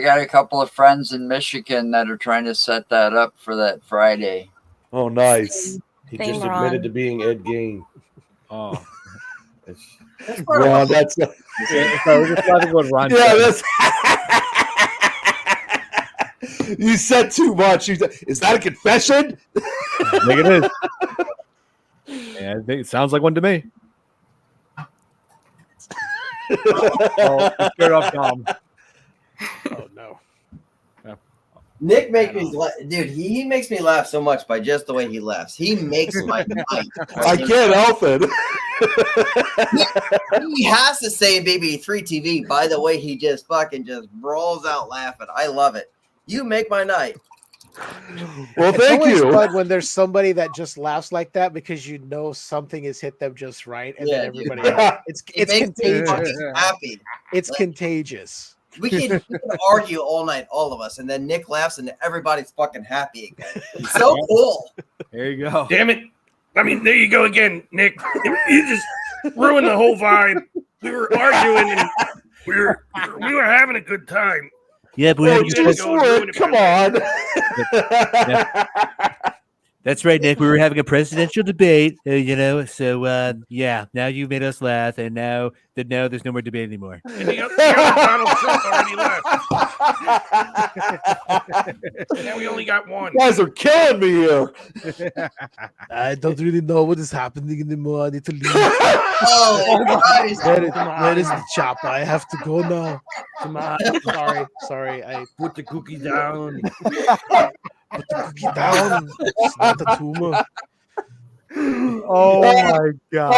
[SPEAKER 6] got a couple of friends in Michigan that are trying to set that up for that Friday.
[SPEAKER 7] Oh, nice.
[SPEAKER 3] He
[SPEAKER 11] Same,
[SPEAKER 3] just
[SPEAKER 11] Ron.
[SPEAKER 3] admitted to being Ed Gein.
[SPEAKER 12] Oh,
[SPEAKER 4] That's part
[SPEAKER 7] Ron,
[SPEAKER 4] of
[SPEAKER 7] that's
[SPEAKER 12] yeah, so we're just laughing what Ron
[SPEAKER 7] yeah,
[SPEAKER 12] said.
[SPEAKER 7] that's you said too much. Is that a confession?
[SPEAKER 12] I think it is. Yeah, I think it sounds like one to me. Oh, it scared off Dom.
[SPEAKER 2] Oh no.
[SPEAKER 4] Nick makes me dude. He makes me laugh so much by just the way he laughs. He makes my night.
[SPEAKER 7] I can't help it.
[SPEAKER 4] He has to say BB3 TV by the way he just fucking just rolls out laughing. I love it. You make my night.
[SPEAKER 7] Well,
[SPEAKER 2] It's
[SPEAKER 7] thank
[SPEAKER 2] always
[SPEAKER 7] you.
[SPEAKER 2] fun when there's somebody that just laughs like that because you know something has hit them just right, and
[SPEAKER 4] Yeah,
[SPEAKER 2] then
[SPEAKER 4] dude.
[SPEAKER 2] everybody else.
[SPEAKER 4] It
[SPEAKER 2] It's
[SPEAKER 4] makes me
[SPEAKER 2] contagious.
[SPEAKER 4] fucking happy.
[SPEAKER 2] It's
[SPEAKER 4] Like,
[SPEAKER 2] contagious.
[SPEAKER 4] we can argue all night, all of us, and then Nick laughs and everybody's fucking happy again. It's so cool.
[SPEAKER 12] There you go.
[SPEAKER 13] Damn it. I mean, there you go again, Nick. You just ruined the whole vibe. We were arguing and we were having a good time.
[SPEAKER 12] Yeah, but
[SPEAKER 7] Oh, just work. Come on.
[SPEAKER 12] That's right, Nick. We were having a presidential debate, so yeah, now you made us laugh, and now there's no more debate anymore.
[SPEAKER 13] And the other Donald Trump already left. Now we only got one.
[SPEAKER 7] You guys are killing me here.
[SPEAKER 2] I don't really know what is happening anymore. I need to leave.
[SPEAKER 4] Oh, Christ.
[SPEAKER 2] Where is the chopper? I have to go now. Come on. Sorry. I
[SPEAKER 3] Put the cookie down.
[SPEAKER 2] put the cookie down. It's not a tumor.
[SPEAKER 12] Oh my god,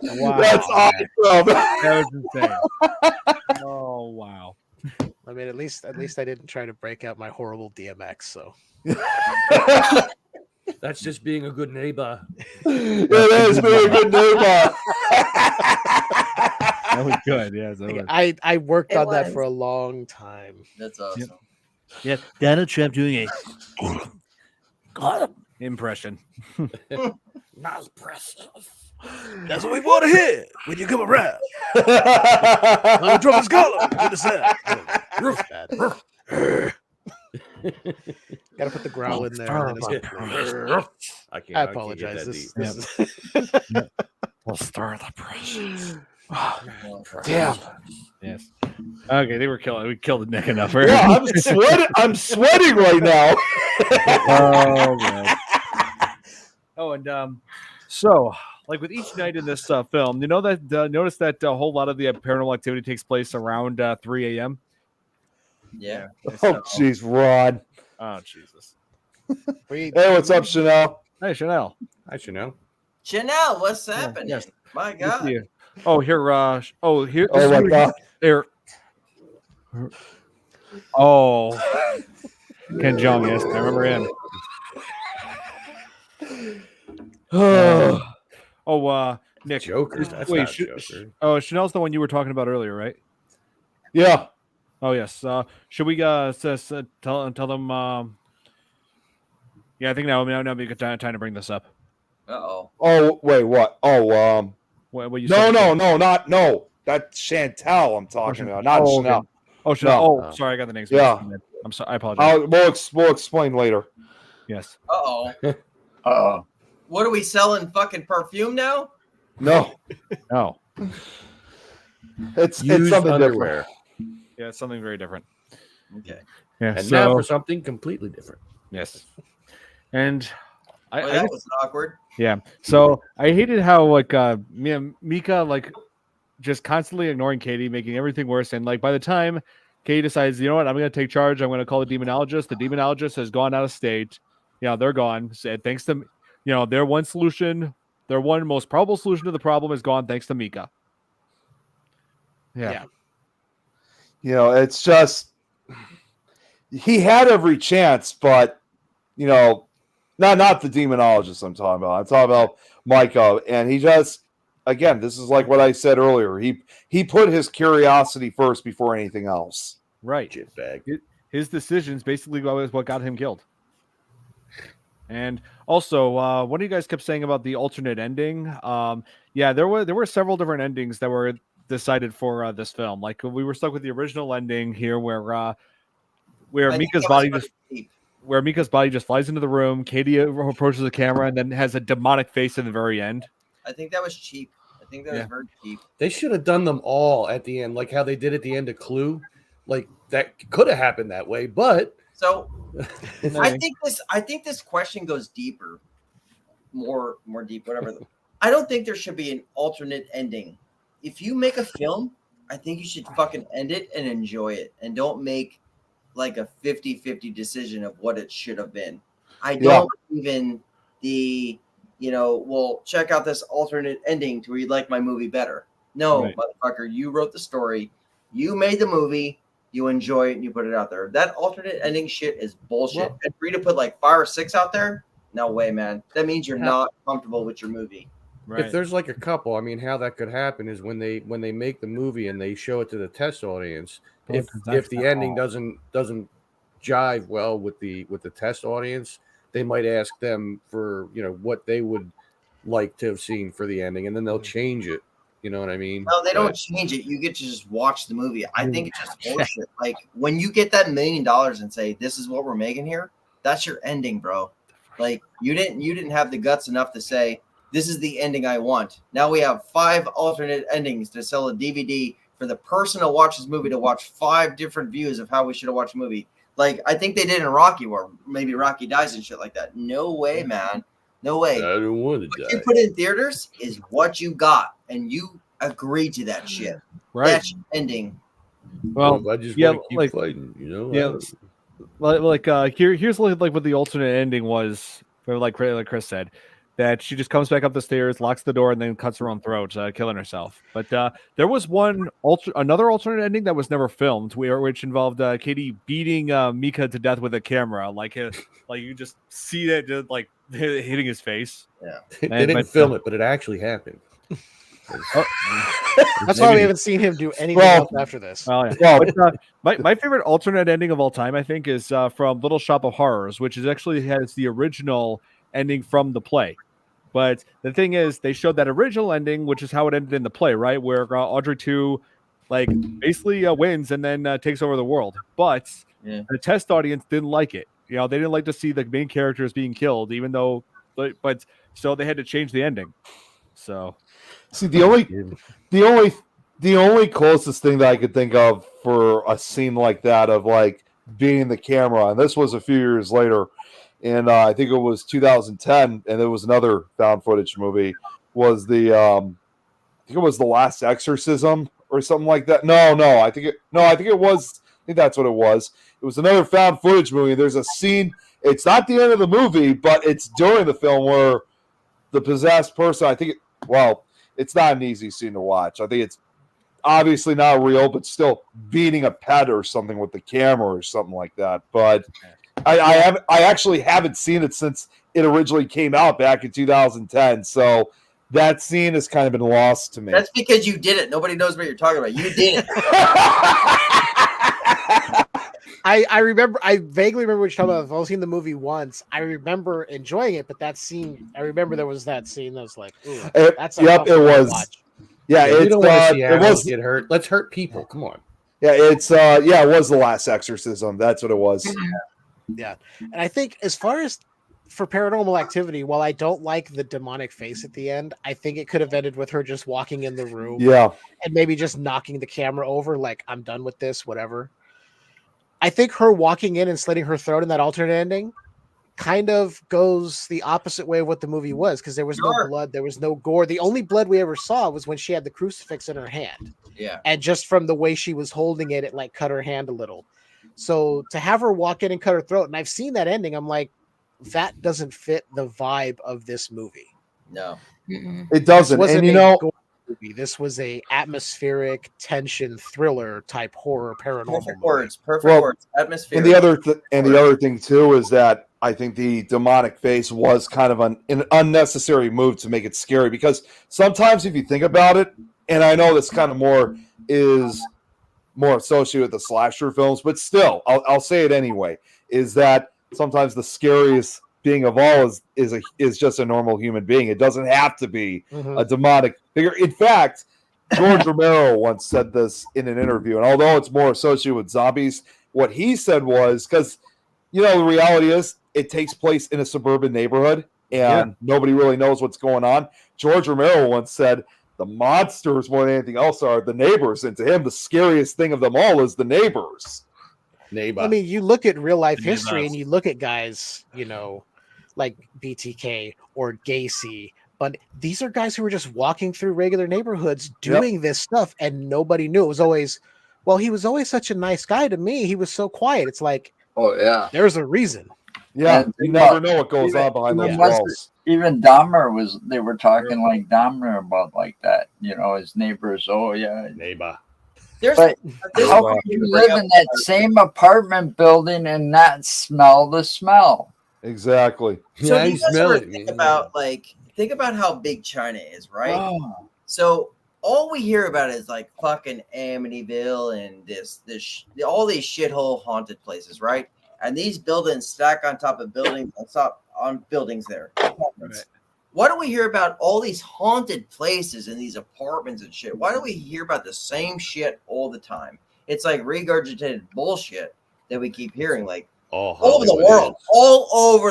[SPEAKER 12] wow,
[SPEAKER 7] That's awesome.
[SPEAKER 12] that was insane. Oh wow.
[SPEAKER 2] I mean, at least I didn't try to break out my horrible DMX. So
[SPEAKER 3] That's just being a good neighbor.
[SPEAKER 7] It is being a good neighbor.
[SPEAKER 12] That was good. Yeah, that was.
[SPEAKER 2] I worked
[SPEAKER 11] It
[SPEAKER 2] on that
[SPEAKER 11] was.
[SPEAKER 2] for a long time.
[SPEAKER 4] That's awesome.
[SPEAKER 12] Yeah, Donald Trump doing a impression.
[SPEAKER 3] Not impressive.
[SPEAKER 2] That's what we want to hear when you come around. Donald Trump is calling. Good to say. Gotta put the growl in there. And then it's-
[SPEAKER 3] I can't.
[SPEAKER 2] I
[SPEAKER 3] I
[SPEAKER 2] apologize.
[SPEAKER 3] Can't
[SPEAKER 2] This,
[SPEAKER 3] get
[SPEAKER 2] this is
[SPEAKER 12] We'll stir the precious.
[SPEAKER 7] Damn.
[SPEAKER 12] Yes. Okay, they were killing. We killed Nick enough.
[SPEAKER 7] Yeah, I'm sweating. I'm sweating right now.
[SPEAKER 12] Oh man. Oh, and so like with each night in this film, you know that notice that a whole lot of the paranormal activity takes place around 3 a.m.
[SPEAKER 4] Yeah.
[SPEAKER 7] Oh, jeez, Ron.
[SPEAKER 12] Oh Jesus.
[SPEAKER 7] Hey, what's up, Chanel?
[SPEAKER 12] Hey, Chanel.
[SPEAKER 3] Hi, Chanel.
[SPEAKER 4] Chanel, what's happening?
[SPEAKER 12] yes.
[SPEAKER 4] My
[SPEAKER 12] Good
[SPEAKER 4] God.
[SPEAKER 12] to see you. Oh, here. Here.
[SPEAKER 7] Oh my God.
[SPEAKER 12] There. Oh. Ken Jeong, yes, I remember him. Nick.
[SPEAKER 3] Joker. That's
[SPEAKER 12] Wait,
[SPEAKER 3] not Joker.
[SPEAKER 12] Chanel's the one you were talking about earlier, right?
[SPEAKER 7] Yeah.
[SPEAKER 12] Oh yes. Should we tell them? Yeah, I think now would be a good time to bring this up.
[SPEAKER 4] Uh-oh.
[SPEAKER 7] Oh, wait, what? Oh,
[SPEAKER 12] What you
[SPEAKER 7] no,
[SPEAKER 12] said
[SPEAKER 7] no,
[SPEAKER 12] before.
[SPEAKER 7] no. That's Chantel I'm talking about, not
[SPEAKER 12] Oh,
[SPEAKER 7] Chanel.
[SPEAKER 12] okay. Oh, Chanel.
[SPEAKER 7] No.
[SPEAKER 12] Oh, sorry, I got the names.
[SPEAKER 7] Yeah.
[SPEAKER 12] I'm sorry. I apologize.
[SPEAKER 7] We'll explain later.
[SPEAKER 12] Yes.
[SPEAKER 4] Uh-oh.
[SPEAKER 6] Uh-oh.
[SPEAKER 4] What are we selling? Fucking perfume now?
[SPEAKER 7] No,
[SPEAKER 12] No.
[SPEAKER 7] it's
[SPEAKER 3] Used
[SPEAKER 7] something
[SPEAKER 3] underwear.
[SPEAKER 7] different.
[SPEAKER 12] Yeah, it's something very different.
[SPEAKER 4] Okay.
[SPEAKER 12] Yeah.
[SPEAKER 3] And
[SPEAKER 12] so,
[SPEAKER 3] now for something completely different.
[SPEAKER 12] yes. And
[SPEAKER 4] Well,
[SPEAKER 12] I
[SPEAKER 4] that
[SPEAKER 12] just-
[SPEAKER 4] was awkward.
[SPEAKER 12] yeah. So I hated how Mika just constantly ignoring Katie, making everything worse. And like by the time Katie decides, you know what, I'm going to take charge. I'm going to call the demonologist. The demonologist has gone out of state. They're gone. Said thanks to their one solution, their one most probable solution to the problem is gone thanks to Mika. Yeah.
[SPEAKER 7] It's just he had every chance, but not the demonologist I'm talking about. I'm talking about Micah, and he just again, this is like what I said earlier. He put his curiosity first before anything else.
[SPEAKER 12] Right.
[SPEAKER 3] Shitbag.
[SPEAKER 12] His decisions basically was what got him killed. And also, what you guys kept saying about the alternate ending? Yeah, there were several different endings that were decided for this film. Like we were stuck with the original ending here, where
[SPEAKER 4] I think
[SPEAKER 12] Mika's
[SPEAKER 4] that was
[SPEAKER 12] body
[SPEAKER 4] very
[SPEAKER 12] just
[SPEAKER 4] cheap.
[SPEAKER 12] where Mika's body just flies into the room. Katie approaches the camera and then has a demonic face in the very end.
[SPEAKER 4] I think that was cheap. I think that was
[SPEAKER 12] Yeah.
[SPEAKER 4] very cheap.
[SPEAKER 3] They should have done them all at the end, like how they did at the end of Clue. Like that could have happened that way, but
[SPEAKER 4] So I think this question goes deeper, more deep, whatever. I don't think there should be an alternate ending. If you make a film, I think you should fucking end it and enjoy it, and don't make like a 50-50 decision of what it should have been. I don't even well, check out this alternate ending to where you like my movie better. No,
[SPEAKER 12] Right.
[SPEAKER 4] motherfucker, you wrote the story, you made the movie, you enjoy it, and you put it out there. That alternate ending shit is bullshit.
[SPEAKER 3] Well-
[SPEAKER 4] and for you to put like 5 or 6 out there, no way, man. That means you're not comfortable with your movie.
[SPEAKER 3] if there's like a couple, I mean, how that could happen is when they make the movie and they show it to the test audience. If the ending doesn't jive well with the test audience, they might ask them for what they would like to have seen for the ending, and then they'll change it. You know what I mean?
[SPEAKER 4] No, they don't change it. You get to just watch the movie. I think it's just bullshit. Like when you get that $1 million and say, "This is what we're making here," that's your ending, bro. Like you didn't have the guts enough to say, "This is the ending I want." Now we have 5 alternate endings to sell a DVD for the person to watch this movie to watch 5 different views of how we should have watched the movie. Like I think they did in Rocky, where maybe Rocky dies and shit like that. No way, man. No way.
[SPEAKER 3] I don't want to
[SPEAKER 4] What
[SPEAKER 3] die.
[SPEAKER 4] you put in theaters is what you got, and you agreed to that shit.
[SPEAKER 12] Right.
[SPEAKER 4] That's your ending.
[SPEAKER 12] Well,
[SPEAKER 3] I just
[SPEAKER 12] yeah,
[SPEAKER 3] want to keep
[SPEAKER 12] like
[SPEAKER 3] fighting.
[SPEAKER 12] yeah, here's like what the alternate ending was. For like Chris said, that she just comes back up the stairs, locks the door, and then cuts her own throat, killing herself. But there was another alternate ending that was never filmed, which involved Katie beating Mika to death with a camera. Like you just see that just like hitting his face.
[SPEAKER 4] Yeah,
[SPEAKER 3] They didn't film it, but it actually happened.
[SPEAKER 2] That's why we haven't seen him do anything else after this.
[SPEAKER 12] Well, yeah. But, my favorite alternate ending of all time, I think, is from Little Shop of Horrors, which is actually has the original ending from the play. But the thing is, they showed that original ending, which is how it ended in the play, right? Where Audrey 2 like basically wins and then takes over the world. But the test audience didn't like it. They didn't like to see the main characters being killed, even though, but so they had to change the ending. So,
[SPEAKER 7] see, the only closest thing that I could think of for a scene like that of like being the camera, and this was a few years later, and I think it was 2010, and there was another found footage movie. Was the I think it was The Last Exorcism or something like that. No, I think it was. I think that's what it was. It was another found footage movie. There's a scene. It's not the end of the movie, but it's during the film where the possessed person. It's not an easy scene to watch. I think it's obviously not real, but still beating a pet or something with the camera or something like that. But I actually haven't seen it since it originally came out back in 2010. So that scene has kind of been lost to me.
[SPEAKER 4] That's because you did it. Nobody knows what you're talking about. You did it.
[SPEAKER 2] I remember. I vaguely remember what you're talking about. I've only seen the movie once. I remember enjoying it, but that scene. I remember there was that scene that was like, ooh, that's a tough
[SPEAKER 7] it
[SPEAKER 2] one to
[SPEAKER 7] was.
[SPEAKER 2] watch.
[SPEAKER 3] Yeah,
[SPEAKER 7] it's
[SPEAKER 3] we don't want to see
[SPEAKER 7] it
[SPEAKER 3] animals
[SPEAKER 7] was
[SPEAKER 3] get hurt. Let's hurt people. Come on.
[SPEAKER 7] Yeah, it's it was The Last Exorcism. That's what it was.
[SPEAKER 2] Yeah, and I think as far as for Paranormal Activity, while I don't like the demonic face at the end, I think it could have ended with her just walking in the room.
[SPEAKER 7] Yeah,
[SPEAKER 2] and maybe just knocking the camera over, like I'm done with this, whatever. I think her walking in and slitting her throat in that alternate ending kind of goes the opposite way of what the movie was, because there was no blood, there was no gore. The only blood we ever saw was when she had the crucifix in her hand.
[SPEAKER 4] Yeah.
[SPEAKER 2] And just from the way she was holding it, it like cut her hand a little. So to have her walk in and cut her throat, and I've seen that ending, I'm like, that doesn't fit the vibe of this movie.
[SPEAKER 4] No.
[SPEAKER 7] It doesn't. And
[SPEAKER 2] movie. This was a atmospheric tension thriller type horror paranormal
[SPEAKER 4] Perfect
[SPEAKER 2] movie.
[SPEAKER 4] words. Perfect words. Atmospheric.
[SPEAKER 7] And the other thing too is that I think the demonic face was kind of an unnecessary move to make it scary, because sometimes if you think about it, and I know this kind of is more associated with the slasher films, but still, I'll say it anyway, is that sometimes the scariest being of all is just a normal human being. It doesn't have to be a demonic figure. In fact, George Romero once said this in an interview, and although it's more associated with zombies, what he said was, because the reality is it takes place in a suburban neighborhood and nobody really knows what's going on. George Romero once said the monsters more than anything else are the neighbors, and to him the scariest thing of them all is the neighbors.
[SPEAKER 2] I mean, you look at real life history and you look at guys, like BTK or Gacy, but these are guys who were just walking through regular neighborhoods doing this stuff, and nobody knew. It was always, well, he was always such a nice guy to me. He was so quiet. It's like,
[SPEAKER 6] oh yeah,
[SPEAKER 2] there's a reason.
[SPEAKER 7] Yeah, you never know what goes on behind those walls.
[SPEAKER 6] Even Dahmer they were talking like Dahmer about like that, his neighbors. Oh yeah,
[SPEAKER 3] neighbor.
[SPEAKER 6] But how can you live in that same apartment building and not smell the smell?
[SPEAKER 7] Exactly.
[SPEAKER 4] So do you guys ever think about how big China is, right?
[SPEAKER 6] Oh.
[SPEAKER 4] So all we hear about is like fucking Amityville and all these shithole haunted places, right? And these buildings stack on top of buildings on buildings there. Right. Why do we hear about all these haunted places and these apartments and shit? Why do we hear about the same shit all the time? It's like regurgitated bullshit that we keep hearing, like all over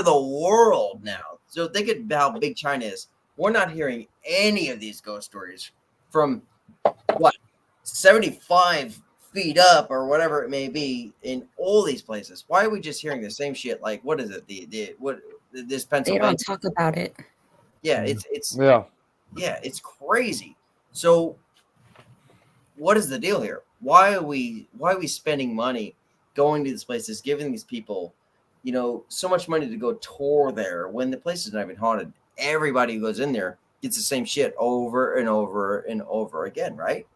[SPEAKER 4] the world now. So think about how big China is. We're not hearing any of these ghost stories from 75 feet up or whatever it may be in all these places. Why are we just hearing the same shit? Like, what is it? This Pennsylvania?
[SPEAKER 11] They don't talk about it.
[SPEAKER 4] Yeah, it's it's crazy. So, what is the deal here? Why are we spending money going to these places, giving these people, so much money to go tour there when the place is not even haunted? Everybody who goes in there gets the same shit over and over and over again, right?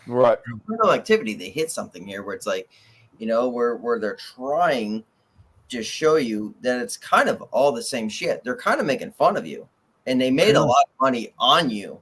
[SPEAKER 7] Right.
[SPEAKER 4] Criminal activity. They hit something here where it's like, where they're trying to show you that it's kind of all the same shit. They're kind of making fun of you. And they made a lot of money on you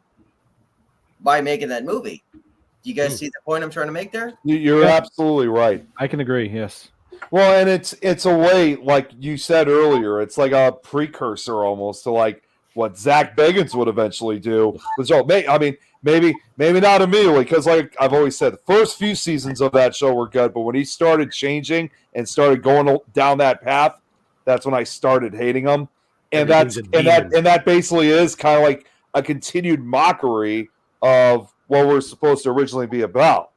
[SPEAKER 4] by making that movie. Do you guys see the point I'm trying to make there?
[SPEAKER 7] You're absolutely right.
[SPEAKER 12] I can agree. Yes.
[SPEAKER 7] Well, and it's a way, like you said earlier, it's like a precursor almost to like what Zach Bagans would eventually do. So, maybe not immediately, because like I've always said, the first few seasons of that show were good, but when he started changing and started going down that path, that's when I started hating him. And that basically is kind of like a continued mockery of what we're supposed to originally be about.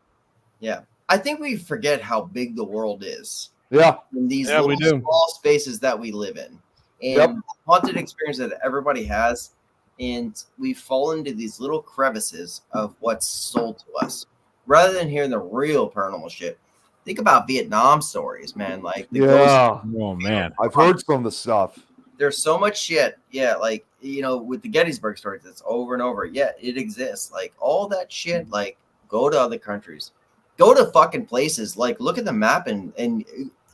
[SPEAKER 4] Yeah, I think we forget how big the world is.
[SPEAKER 7] Yeah,
[SPEAKER 4] in these little small spaces that we live in, and haunted experience that everybody has, and we fall into these little crevices of what's sold to us, rather than hearing the real paranormal shit. Think about Vietnam stories, man. Like
[SPEAKER 7] oh man, I've heard some of the stuff.
[SPEAKER 4] There's so much shit. Yeah, like, with the Gettysburg stories, it's over and over. Yeah, it exists. Like, all that shit, like, go to other countries. Go to fucking places. Like, look at the map and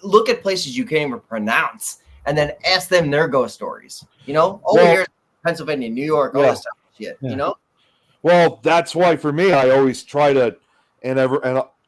[SPEAKER 4] look at places you can't even pronounce. And then ask them their ghost stories. Over here, Pennsylvania, New York, all this stuff shit,
[SPEAKER 7] Well, that's why, for me, I always try to, and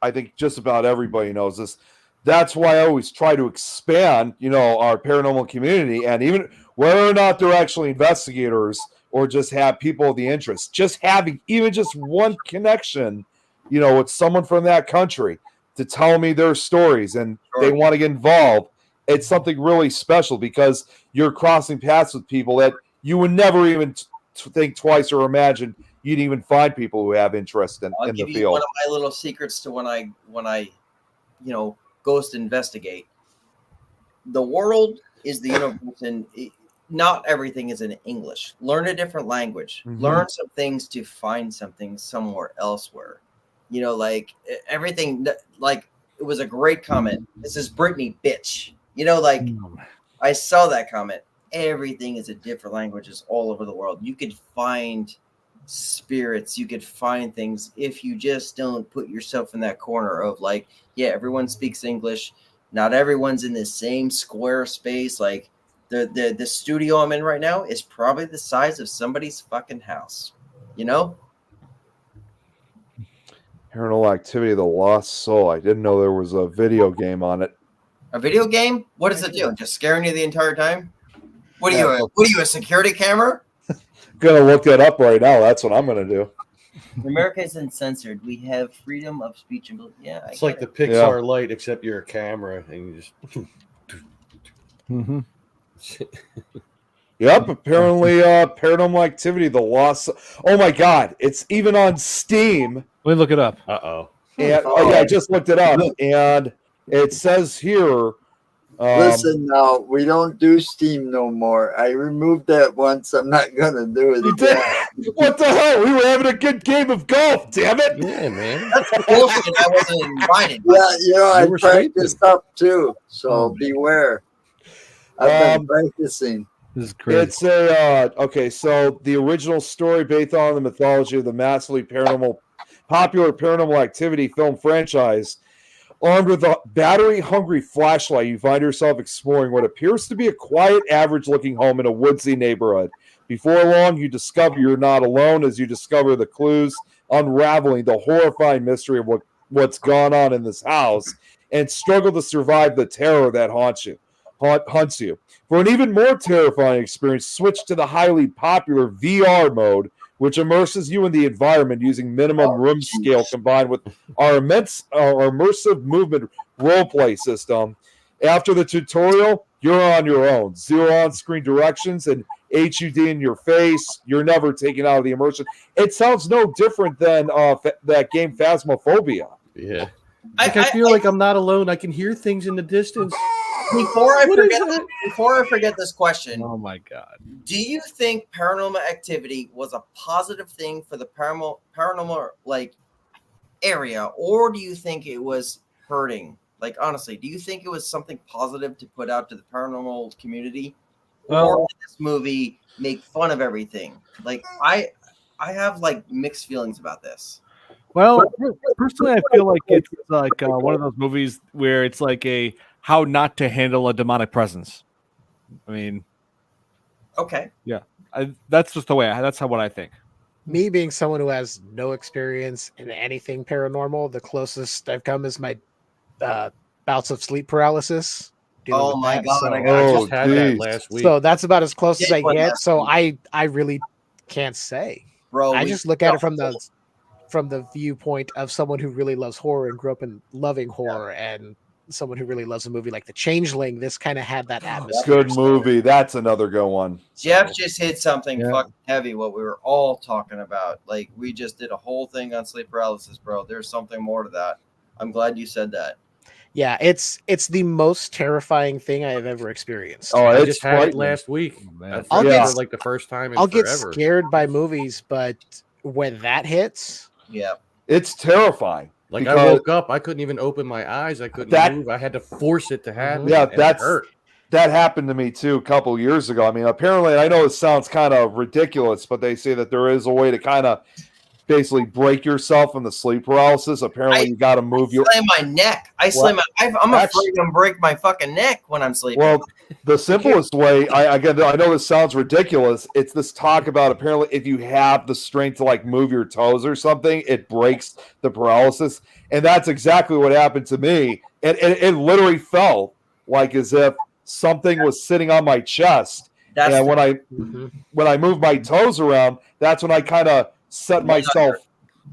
[SPEAKER 7] I think just about everybody knows this, that's why I always try to expand, our paranormal community, and even whether or not they're actually investigators or just have people of the interest, just having even just one connection, with someone from that country to tell me their stories and they want to get involved. It's something really special because you're crossing paths with people that you would never even think twice or imagine you'd even find people who have interest in the field.
[SPEAKER 4] One of my little secrets to when I ghost investigate. The world is the universe, and not everything is in English. Learn a different language. Learn some things to find something somewhere elsewhere. Like everything. Like, it was a great comment. This is Brittany, bitch. I saw that comment. Everything is in different languages all over the world. You could find spirits. You could find things if you just don't put yourself in that corner of like, yeah, everyone speaks English. Not everyone's in the same square space. Like the studio I'm in right now is probably the size of somebody's fucking house.
[SPEAKER 7] Paranormal Activity: The Lost Soul. I didn't know there was a video game on it.
[SPEAKER 4] A video game? What does it do? Just scaring you the entire time? What are you? What are you? A security camera?
[SPEAKER 7] Gonna look that up right now. That's what I'm gonna do.
[SPEAKER 4] America is uncensored. We have freedom of speech and belief. Yeah,
[SPEAKER 3] It's like the Pixar light, except you're a camera and you just.
[SPEAKER 12] Mm-hmm.
[SPEAKER 7] Yep, apparently Paranormal Activity, The Lost. Oh my God, it's even on Steam.
[SPEAKER 12] Let me look it up.
[SPEAKER 3] Uh-oh.
[SPEAKER 7] And, yeah, I just looked it up, and it says here.
[SPEAKER 6] Listen now, we don't do Steam no more. I removed that once. I'm not gonna do it again.
[SPEAKER 7] What the hell? We were having a good game of golf, damn it!
[SPEAKER 3] Yeah, man.
[SPEAKER 4] That's bullshit. I wasn't invited.
[SPEAKER 6] Yeah, you know, I
[SPEAKER 3] were
[SPEAKER 6] practiced up too, so beware. I've been practicing.
[SPEAKER 12] This is crazy.
[SPEAKER 7] It's a okay. So the original story based on the mythology of the massively popular Paranormal Activity film franchise. Armed with a battery-hungry flashlight, you find yourself exploring what appears to be a quiet, average-looking home in a woodsy neighborhood. Before long, you discover you're not alone as you discover the clues, unraveling the horrifying mystery of what's gone on in this house, and struggle to survive the terror that hunts you. For an even more terrifying experience, switch to the highly popular VR mode, which immerses you in the environment using minimum room scale combined with our immersive movement roleplay system. After the tutorial, you're on your own. Zero on-screen directions and HUD in your face. You're never taken out of the immersion. It sounds no different than that game Phasmophobia.
[SPEAKER 3] Yeah. I feel like I'm not alone. I can hear things in the distance.
[SPEAKER 4] Before I forget this question,
[SPEAKER 12] oh my God,
[SPEAKER 4] do you think Paranormal Activity was a positive thing for the paranormal like area, or do you think it was hurting? Like honestly, do you think it was something positive to put out to the paranormal community, or did this movie make fun of everything? Like I have like mixed feelings about this.
[SPEAKER 12] Well, personally, I feel like it's like one of those movies where it's like a how not to handle a demonic presence. I mean,
[SPEAKER 4] okay,
[SPEAKER 12] yeah, that's just the way. That's what I think.
[SPEAKER 2] Me being someone who has no experience in anything paranormal, the closest I've come is my bouts of sleep paralysis.
[SPEAKER 4] Oh my God,
[SPEAKER 2] so,
[SPEAKER 3] I just had that last week.
[SPEAKER 2] So that's about as close as I get. So I really can't say.
[SPEAKER 4] Bro,
[SPEAKER 2] I just look at it from the viewpoint of someone who really loves horror and grew up in loving horror, and someone who really loves a movie like The Changeling. This kind of had that atmosphere.
[SPEAKER 7] Good movie. That's another good one.
[SPEAKER 4] Jeff just hit something fucking heavy. What we were all talking about. Like we just did a whole thing on sleep paralysis, bro. There's something more to that. I'm glad you said that.
[SPEAKER 2] Yeah, it's the most terrifying thing I have ever experienced.
[SPEAKER 7] Oh,
[SPEAKER 3] I just had it last week.
[SPEAKER 2] I'll get
[SPEAKER 3] like the first time.
[SPEAKER 2] I'll get scared by movies, but when that hits,
[SPEAKER 7] it's terrifying.
[SPEAKER 3] Like I woke up, I couldn't even open my eyes. I couldn't move. I had to force it to happen.
[SPEAKER 7] Yeah,
[SPEAKER 3] hurt.
[SPEAKER 7] That happened to me too a couple years ago. I mean, apparently, I know it sounds kind of ridiculous, but they say that there is a way to kind of basically break yourself from the sleep paralysis. Apparently, you got to move your.
[SPEAKER 4] I slam my neck. I'm afraid to break my fucking neck when I'm sleeping.
[SPEAKER 7] Well, the simplest way, I know this sounds ridiculous. It's this talk about apparently if you have the strength to like move your toes or something, it breaks the paralysis, and that's exactly what happened to me. And it literally felt like as if something was sitting on my chest. And when I moved my toes around, that's when I kind of set myself.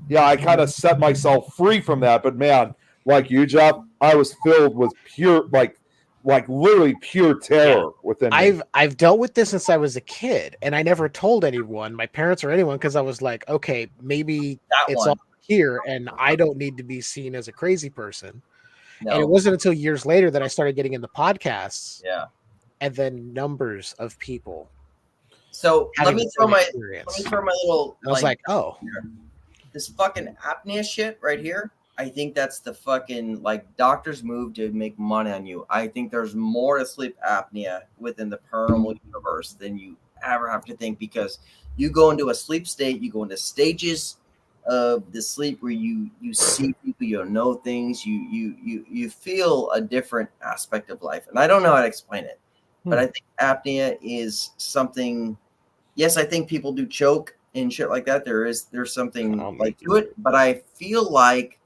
[SPEAKER 7] Yeah, I kind of set myself free from that. But man, like you, Jeff, I was filled with pure, like literally pure terror within me.
[SPEAKER 2] I've dealt with this since I was a kid, and I never told anyone, my parents or anyone, because I was like, okay, maybe it's all here, and I don't need to be seen as a crazy person. No. And it wasn't until years later that I started getting into podcasts.
[SPEAKER 4] Yeah,
[SPEAKER 2] and then numbers of people.
[SPEAKER 4] So let me throw my little.
[SPEAKER 2] I was like, oh,
[SPEAKER 4] this fucking apnea shit right here. I think that's the fucking like doctors' move to make money on you. I think there's more to sleep apnea within the paranormal universe than you ever have to think, because you go into a sleep state, you go into stages of the sleep where you see people, you know things, you feel a different aspect of life, and I don't know how to explain it, but I think apnea is something. Yes, I think people do choke and shit like that. There's something like to it, but I feel like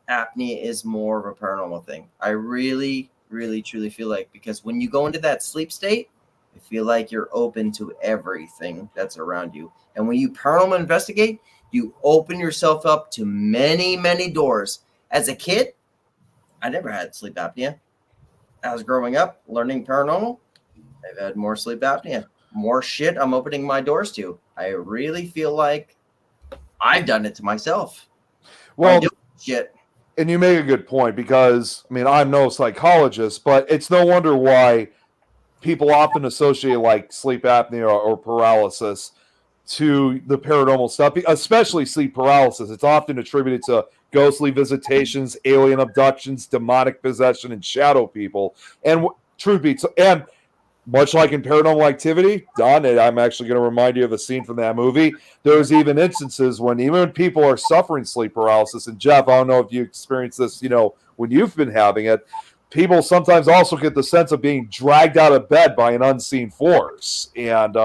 [SPEAKER 4] apnea is more of a paranormal thing. I really, really, truly feel like, because when you go into that sleep state, it feel like you're open to everything that's around you. And when you paranormal investigate, you open yourself up to many, many doors. As a kid, I never had sleep apnea. I was growing up, learning paranormal. I've had more sleep apnea, more shit I'm opening my doors to. I really feel like I've done it to myself.
[SPEAKER 7] Well,
[SPEAKER 4] shit.
[SPEAKER 7] And you make a good point because, I mean, I'm no psychologist, but it's no wonder why people often associate like sleep apnea or paralysis to the paranormal stuff, especially sleep paralysis. It's often attributed to ghostly visitations, alien abductions, demonic possession, and shadow people. And truth be told, and much like in Paranormal Activity, Don, and I'm actually going to remind you of a scene from that movie. There's even instances when even people are suffering sleep paralysis. And Jeff, I don't know if you experienced this, when you've been having it. People sometimes also get the sense of being dragged out of bed by an unseen force. And,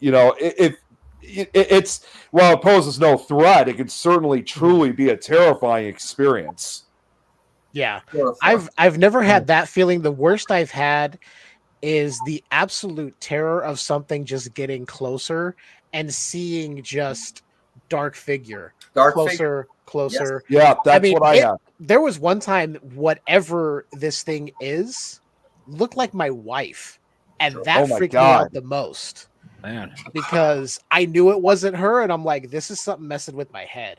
[SPEAKER 7] if it's, while it poses no threat, it can certainly truly be a terrifying experience.
[SPEAKER 2] Yeah, I've never had that feeling. The worst I've had is the absolute terror of something just getting closer and seeing just dark figure, closer.
[SPEAKER 7] Yes. Yeah, that's what I have.
[SPEAKER 2] There was one time, whatever this thing is, looked like my wife, and that freaked me out the most.
[SPEAKER 12] Man,
[SPEAKER 2] because I knew it wasn't her, and I'm like, this is something messing with my head.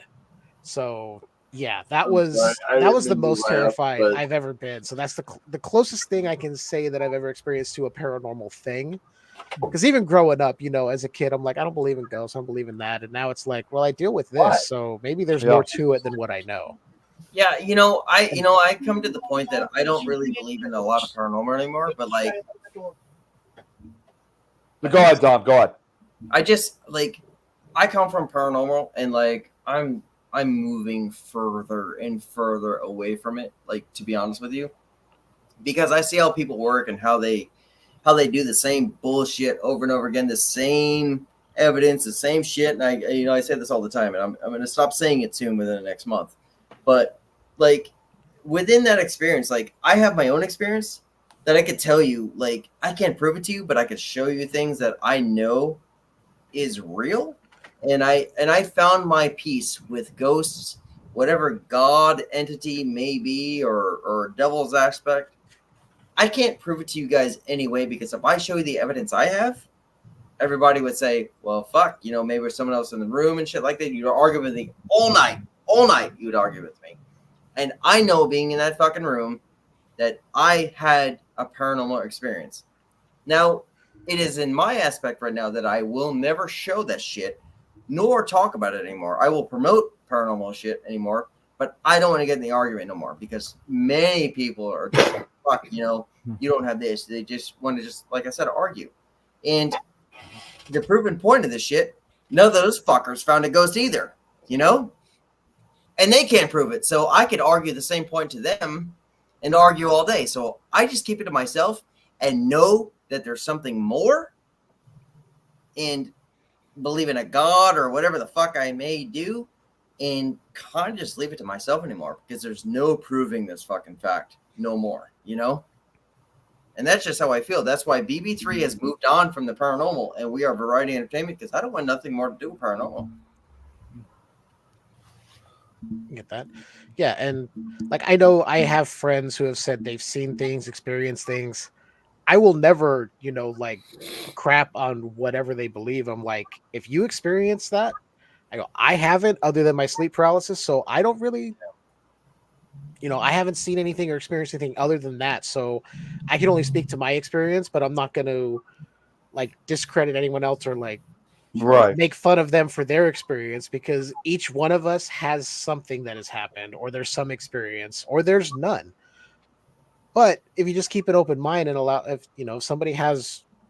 [SPEAKER 2] So. Yeah, that was the most terrified I've ever been. So that's the closest thing I can say that I've ever experienced to a paranormal thing. Because even growing up, as a kid, I'm like, I don't believe in ghosts, I don't believe in that. And now it's like, well, I deal with this, so maybe there's more to it than what I know.
[SPEAKER 4] Yeah, I come to the point that I don't really believe in a lot of paranormal anymore. But like,
[SPEAKER 7] go ahead, Dom. Go ahead.
[SPEAKER 4] I just I come from paranormal, and like I'm moving further and further away from it, like, to be honest with you, because I see how people work and how they do the same bullshit over and over again, the same evidence, the same shit. And I say this all the time, and I'm going to stop saying it soon within the next month. But like within that experience, like I have my own experience that I could tell you, like I can't prove it to you, but I could show you things that I know is real. And I found my peace with ghosts, whatever God entity may be, or devil's aspect. I can't prove it to you guys anyway, because if I show you the evidence I have, everybody would say, well, fuck, maybe there's someone else in the room and shit like that. You'd argue with me all night. You would argue with me. And I know, being in that fucking room, that I had a paranormal experience. Now, it is in my aspect right now that I will never show that shit, nor talk about it anymore. I will promote paranormal shit anymore, but I don't want to get in the argument no more, because many people are just like, fuck, you don't have this. They just want to like I said, argue. And the proven point of this shit, none of those fuckers found a ghost either, and they can't prove it. So I could argue the same point to them and argue all day. So I just keep it to myself and know that there's something more, and believe in a God or whatever the fuck I may do, and kind of just leave it to myself anymore, because there's no proving this fucking fact no more, and that's just how I feel. That's why BB3 has moved on from the paranormal, and we are Variety Entertainment, because I don't want nothing more to do with paranormal.
[SPEAKER 2] Get that? Yeah, and like I know I have friends who have said they've seen things, experienced things. I will never, like crap on whatever they believe. I'm like, if you experience that, I go, I haven't, other than my sleep paralysis. So I don't really, I haven't seen anything or experienced anything other than that. So I can only speak to my experience, but I'm not going to like discredit anyone else or like make fun of them for their experience, because each one of us has something that has happened, or there's some experience, or there's none. But if you just keep an open mind and allow, if somebody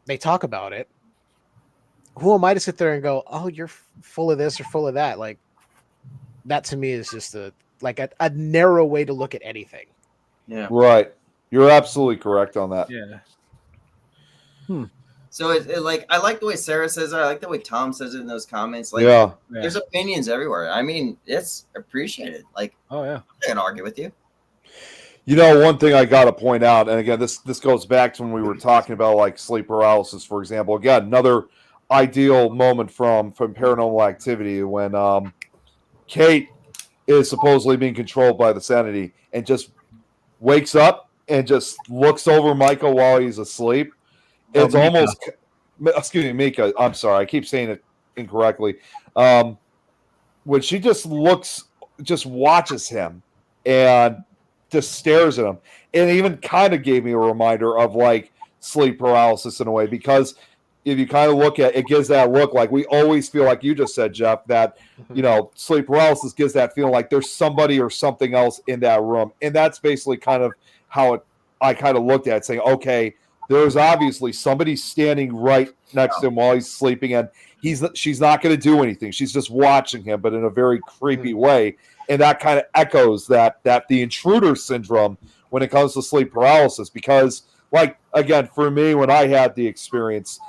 [SPEAKER 2] they talk about it, who am I to sit there and go, oh, you're full of this or full of that? Like, that to me is just a narrow way to look at anything.
[SPEAKER 4] Yeah.
[SPEAKER 7] Right. You're absolutely correct on that.
[SPEAKER 12] Yeah.
[SPEAKER 4] So like, I like the way Sarah says it. I like the way Tom says it in those comments. Like, there's opinions everywhere. I mean, it's appreciated. Like,
[SPEAKER 12] oh yeah,
[SPEAKER 4] I can't argue with you.
[SPEAKER 7] You know, one thing I got to point out, and again, this goes back to when we were talking about like sleep paralysis, for example. Again, another ideal moment from Paranormal Activity when Kate is supposedly being controlled by the sanity and just wakes up and just looks over Michael while he's asleep. It's almost, excuse me, Mika. I'm sorry, I keep saying it incorrectly. When she just watches him and just stares at him, it even kind of gave me a reminder of like sleep paralysis in a way, because if you kind of look at it, gives that look like we always feel like you just said, Jeff, that sleep paralysis gives that feeling like there's somebody or something else in that room, and that's basically kind of how I kind of looked at it, saying, okay, there's obviously somebody standing right next to him while he's sleeping, and she's not going to do anything. She's just watching him, but in a very creepy way, and that kind of echoes that the intruder syndrome when it comes to sleep paralysis, because like, again, for me, when I had the experience,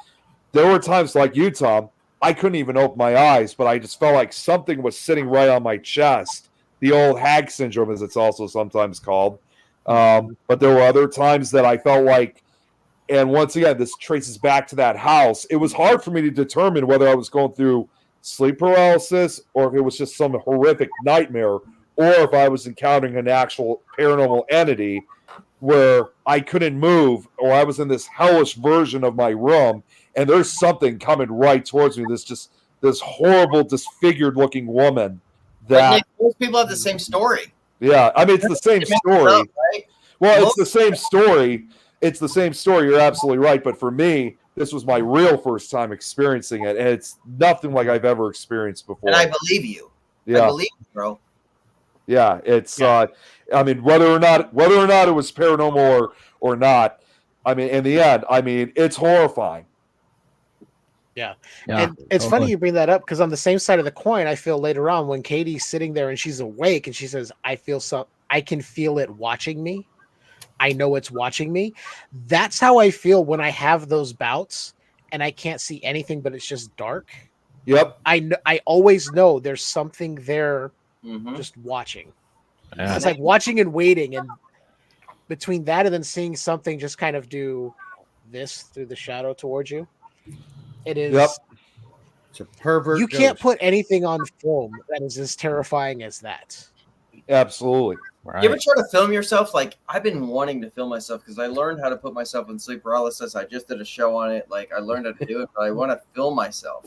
[SPEAKER 7] there were times like you, Tom, I couldn't even open my eyes, but I just felt like something was sitting right on my chest. The old hag syndrome, as it's also sometimes called. But there were other times that I felt like, and once again, this traces back to that house. It was hard for me to determine whether I was going through sleep paralysis or if it was just some horrific nightmare, or if I was encountering an actual paranormal entity where I couldn't move, or I was in this hellish version of my room, and there's something coming right towards me. This horrible, disfigured looking woman.
[SPEAKER 4] But Nick, most people have the same story.
[SPEAKER 7] Yeah, I mean, it's the same story.
[SPEAKER 4] Right?
[SPEAKER 7] Well, it's the same story. It's the same story. You're absolutely right. But for me, this was my real first time experiencing it, and it's nothing like I've ever experienced before.
[SPEAKER 4] And I believe you.
[SPEAKER 7] Yeah.
[SPEAKER 4] I believe you, bro.
[SPEAKER 7] Yeah, it's. I mean, whether or not it was paranormal or not, I mean, in the end, I mean, it's horrifying.
[SPEAKER 2] Yeah. And it's funny you bring that up, because on the same side of the coin, I feel later on when Katie's sitting there and she's awake and she says, I can feel it watching me. I know it's watching me. That's how I feel when I have those bouts and I can't see anything, but it's just dark.
[SPEAKER 7] Yep.
[SPEAKER 2] I always know there's something there just watching.
[SPEAKER 12] Yeah.
[SPEAKER 2] It's like watching and waiting, and between that and then seeing something just kind of do this through the shadow towards you. It is.
[SPEAKER 3] Yep. It's a pervert.
[SPEAKER 2] You can't put anything on film that is as terrifying as that.
[SPEAKER 7] Absolutely.
[SPEAKER 4] You ever try to film yourself? Like, I've been wanting to film myself because I learned how to put myself in sleep paralysis. I just did a show on it. Like, I learned how to do it, but I want to film myself.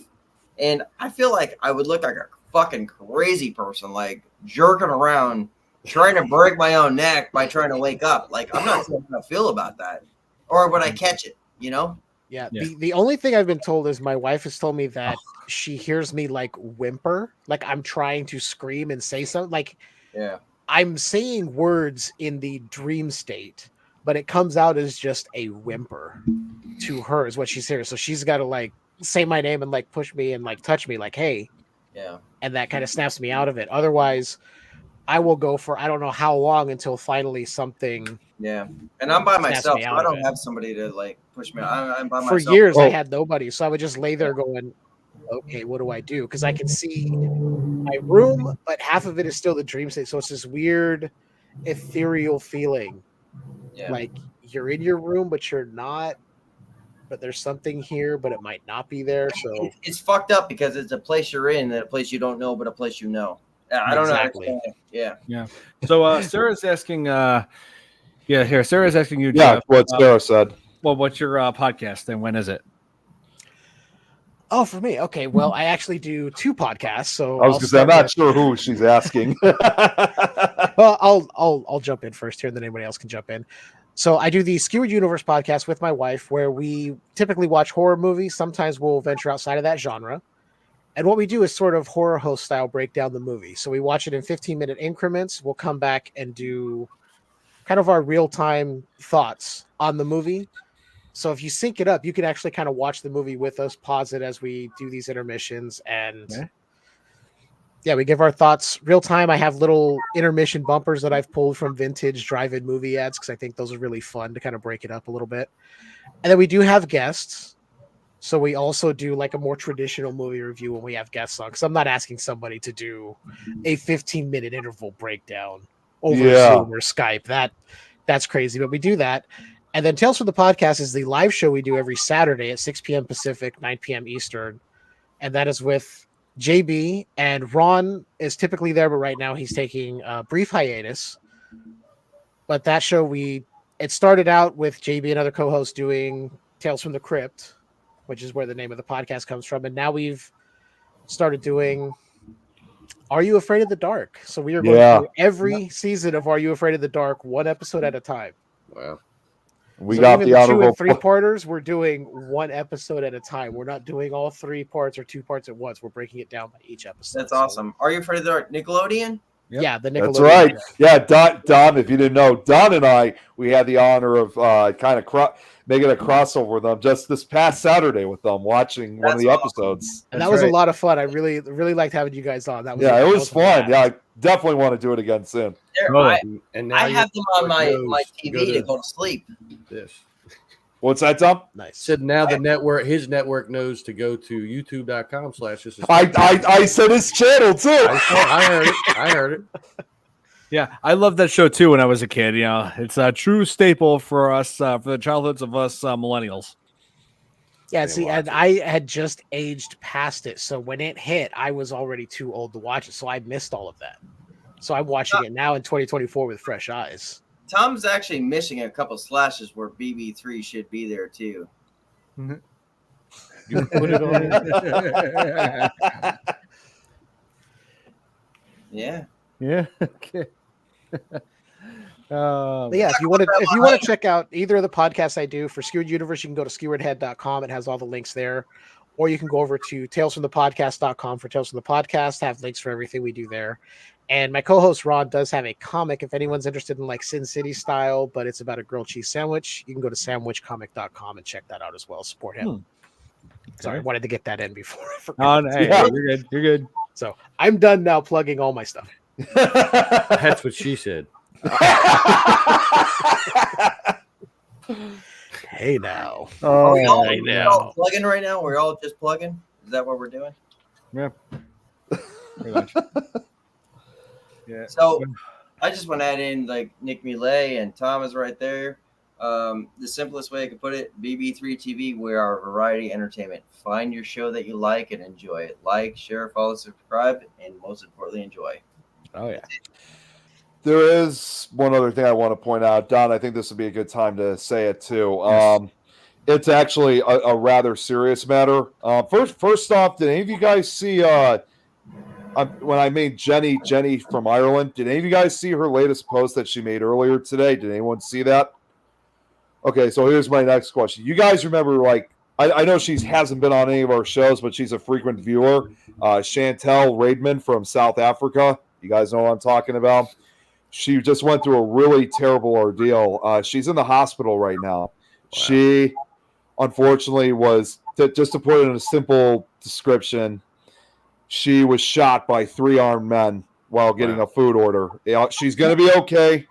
[SPEAKER 4] And I feel like I would look like a fucking crazy person, like jerking around, trying to break my own neck by trying to wake up. Like, I'm not sure how I feel about that. Or would I catch it, you know?
[SPEAKER 2] Yeah. The only thing I've been told is my wife has told me that she hears me like whimper, like I'm trying to scream and say something. Like,
[SPEAKER 4] yeah,
[SPEAKER 2] I'm saying words in the dream state, but it comes out as just a whimper to her is what she's hearing. So she's got to like say my name and like push me and like touch me like, hey.
[SPEAKER 4] Yeah.
[SPEAKER 2] And that kind of snaps me out of it. Otherwise, I will go for I don't know how long until finally something.
[SPEAKER 4] Yeah. And I'm by myself. So I don't
[SPEAKER 2] it.
[SPEAKER 4] have somebody to like push me. I'm by
[SPEAKER 2] for
[SPEAKER 4] myself.
[SPEAKER 2] years, I had nobody. So I would just lay there going, okay, what do I do? Because I can see my room, but half of it is still the dream state. So it's this weird, ethereal feeling.
[SPEAKER 4] Yeah.
[SPEAKER 2] Like you're in your room, but you're not. But there's something here, but it might not be there. So
[SPEAKER 4] it's fucked up because it's a place you're in, and a place you don't know, but a place you know. I don't know. Yeah.
[SPEAKER 12] Yeah. So Sarah's asking. Sarah's asking you.
[SPEAKER 7] Yeah.
[SPEAKER 12] Jeff,
[SPEAKER 7] What Sarah said.
[SPEAKER 12] Well, what's your podcast and when is it?
[SPEAKER 2] Oh, for me. Okay. Well, I actually do 2 podcasts. So
[SPEAKER 7] I was going to say, I'm not sure who she's asking.
[SPEAKER 2] Well, I'll jump in first here, and then anybody else can jump in. So I do the Skewered Universe podcast with my wife, where we typically watch horror movies. Sometimes we'll venture outside of that genre. And what we do is sort of horror host style break down the movie. So we watch it in 15-minute increments. We'll come back and do kind of our real-time thoughts on the movie. So if you sync it up, you can actually kind of watch the movie with us, pause it as we do these intermissions. And we give our thoughts real time. I have little intermission bumpers that I've pulled from vintage drive-in movie ads because I think those are really fun to kind of break it up a little bit. And then we do have guests. So we also do like a more traditional movie review when we have guests on, because I'm not asking somebody to do a 15-minute interval breakdown over Zoom or Skype. That's crazy, but we do that. And then Tales from the Podcast is the live show we do every Saturday at 6 p.m. Pacific, 9 p.m. Eastern. And that is with JB, and Ron is typically there, but right now he's taking a brief hiatus. But that show, it started out with JB and other co-hosts doing Tales from the Crypt, which is where the name of the podcast comes from. And now we've started doing Are You Afraid of the Dark? So we are going through every season of Are You Afraid of the Dark, one episode at a time.
[SPEAKER 3] Wow.
[SPEAKER 7] We got
[SPEAKER 2] even
[SPEAKER 7] the
[SPEAKER 2] 2
[SPEAKER 7] honorable
[SPEAKER 2] and 3 parters. We're doing one episode at a time. We're not doing all 3 parts or 2 parts at once. We're breaking it down by each episode.
[SPEAKER 4] That's awesome. Are You Afraid of the Dark? Nickelodeon?
[SPEAKER 2] Yep. Yeah, the Nickelodeon.
[SPEAKER 7] That's right. Yeah, Don, if you didn't know, Don and I, we had the honor of kind of making a crossover with them just this past Saturday with them, watching one of the episodes.
[SPEAKER 2] And that was a lot of fun. I really liked having you guys on. That was
[SPEAKER 7] it was fun. Yeah, I definitely want to do it again soon.
[SPEAKER 3] And now
[SPEAKER 4] I have them on my TV to go to sleep.
[SPEAKER 3] This.
[SPEAKER 7] What's that, Tom?
[SPEAKER 2] Nice.
[SPEAKER 3] Said now his network knows to go to youtube.com/.
[SPEAKER 7] I said his channel too.
[SPEAKER 3] I heard it.
[SPEAKER 12] Yeah, I loved that show too when I was a kid. You know, it's a true staple for us, for the childhoods of us millennials.
[SPEAKER 2] Yeah, see, and I had just aged past it. So when it hit, I was already too old to watch it. So I missed all of that. So I'm watching it now in 2024 with fresh eyes.
[SPEAKER 4] Tom's actually missing a couple slashes where BB3 should be there too.
[SPEAKER 3] You put it on.
[SPEAKER 4] Yeah.
[SPEAKER 12] Yeah. Okay.
[SPEAKER 2] Yeah, if you want to check out either of the podcasts I do for Skewered Universe, you can go to skeweredhead.com. It has all the links there. Or you can go over to talesfromthepodcast.com for Tales from the Podcast. Have links for everything we do there. And my co-host Ron does have a comic. If anyone's interested in like Sin City style, but it's about a grilled cheese sandwich, you can go to sandwichcomic.com and check that out. As well. Support him. Sorry, I wanted to get that in before I forgot.
[SPEAKER 12] Hey, you're good. You're good.
[SPEAKER 2] So I'm done now plugging all my stuff.
[SPEAKER 3] That's what she said.
[SPEAKER 2] Hey now.
[SPEAKER 4] Are we all plugging right now? We're all just plugging? Is that what we're doing?
[SPEAKER 12] Yeah. Pretty much. Yeah.
[SPEAKER 4] So I just want to add in like Nick Millet and Tom is right there. The simplest way I could put it, BB3 TV, we are variety entertainment. Find your show that you like and enjoy it. Like, share, follow, subscribe, and most importantly, enjoy.
[SPEAKER 2] Oh, yeah.
[SPEAKER 7] There is one other thing I want to point out. Don, I think this would be a good time to say it too. Yes. It's actually a rather serious matter. First off, did any of you guys see when I made Jenny from Ireland, did any of you guys see her latest post that she made earlier today? Did anyone see that? Okay, so here's my next question. You guys remember, like, I know she hasn't been on any of our shows, but she's a frequent viewer. Chantel Raidman from South Africa. You guys know what I'm talking about? She just went through a really terrible ordeal. She's in the hospital right now. Wow. She, unfortunately, was, just to put it in a simple description, she was shot by 3 armed men while getting a food order. She's going to be okay.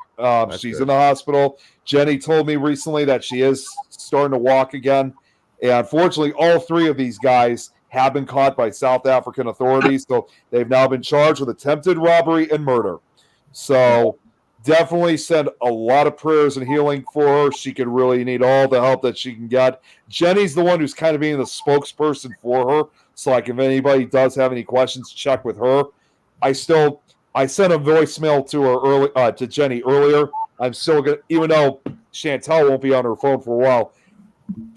[SPEAKER 7] She's in the hospital. Jenny told me recently that she is starting to walk again. And unfortunately, all 3 of these guys have been caught by South African authorities. So they've now been charged with attempted robbery and murder. So definitely send a lot of prayers and healing for her. She could really need all the help that she can get. Jenny's the one who's kind of being the spokesperson for her. So, like, if anybody does have any questions, check with her. I sent a voicemail to her to Jenny earlier. I'm still going to, even though Chantel won't be on her phone for a while,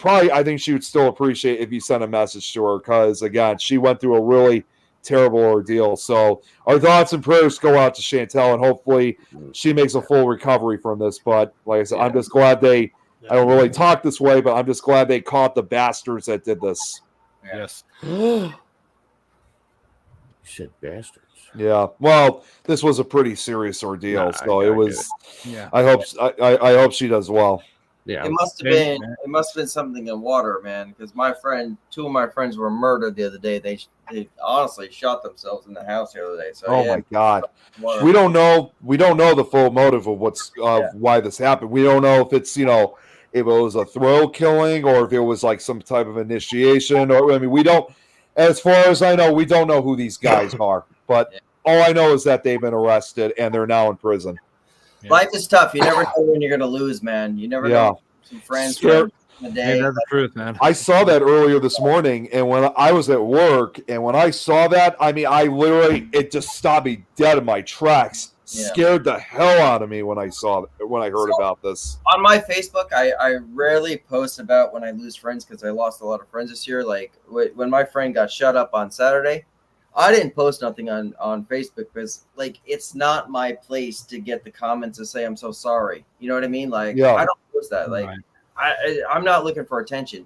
[SPEAKER 7] I think she would still appreciate if you sent a message to her because, again, she went through a really terrible ordeal. So our thoughts and prayers go out to Chantel, and hopefully she makes a full recovery from this. But like I said, I'm just glad I don't really talk this way, but I'm just glad they caught the bastards that did this.
[SPEAKER 12] Yes.
[SPEAKER 3] You said bastards.
[SPEAKER 7] Yeah. Well, this was a pretty serious ordeal, it was.
[SPEAKER 12] Yeah.
[SPEAKER 7] I hope she does well.
[SPEAKER 3] Yeah.
[SPEAKER 4] It must have been something in water, man. Because two of my friends were murdered the other day. They honestly shot themselves in the house the other day. So
[SPEAKER 7] my God, we don't know the full motive of why this happened. We don't know if it's if it was a thrill killing or if it was like some type of initiation. Or I mean, we don't. As far as I know, we don't know who these guys are. But all I know is that they've been arrested and they're now in prison.
[SPEAKER 4] Life is tough. You never know when you're gonna lose, man. You never know. Some friends in the day.
[SPEAKER 12] Hey, that's the truth, man.
[SPEAKER 7] I saw that earlier this morning, and when I was at work, and when I saw that, I mean, it just stopped me dead in my tracks. Scared the hell out of me when I heard about this.
[SPEAKER 4] On my Facebook, I rarely post about when I lose friends because I lost a lot of friends this year. Like when my friend got shut up on Saturday, I didn't post nothing on Facebook because like it's not my place to get the comments to say I'm so sorry. You know what I mean? Like I don't post that. Like I'm not looking for attention.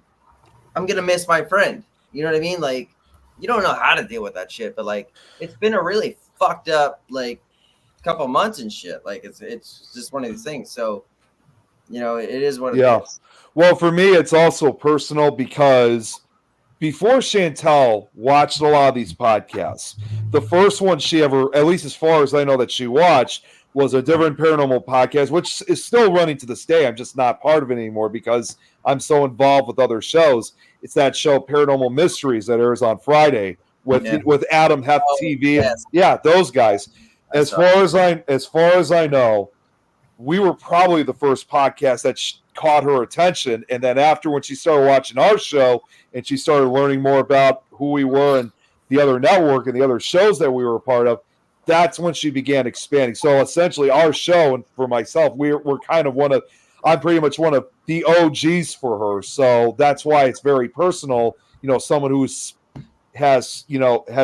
[SPEAKER 4] I'm gonna miss my friend. You know what I mean? Like you don't know how to deal with that shit, but like it's been a really fucked up like couple months and shit. Like it's just one of these things. So you know it is what it is.
[SPEAKER 7] Well, for me, it's also personal because before Chantel watched a lot of these podcasts, the first one she ever, at least as far as I know that she watched, was a different paranormal podcast, which is still running to this day. I'm just not part of it anymore because I'm so involved with other shows. It's that show Paranormal Mysteries that airs on Friday with Adam Heft TV.
[SPEAKER 4] Yes.
[SPEAKER 7] Yeah, those guys. As far as I know, we were probably the first podcast that caught her attention. And then after, when she started watching our show and she started learning more about who we were and the other network and the other shows that we were a part of, that's when she began expanding. So essentially, our show, and for myself, we're kind of I'm pretty much one of the OGs for her. So that's why it's very personal. You know, someone who has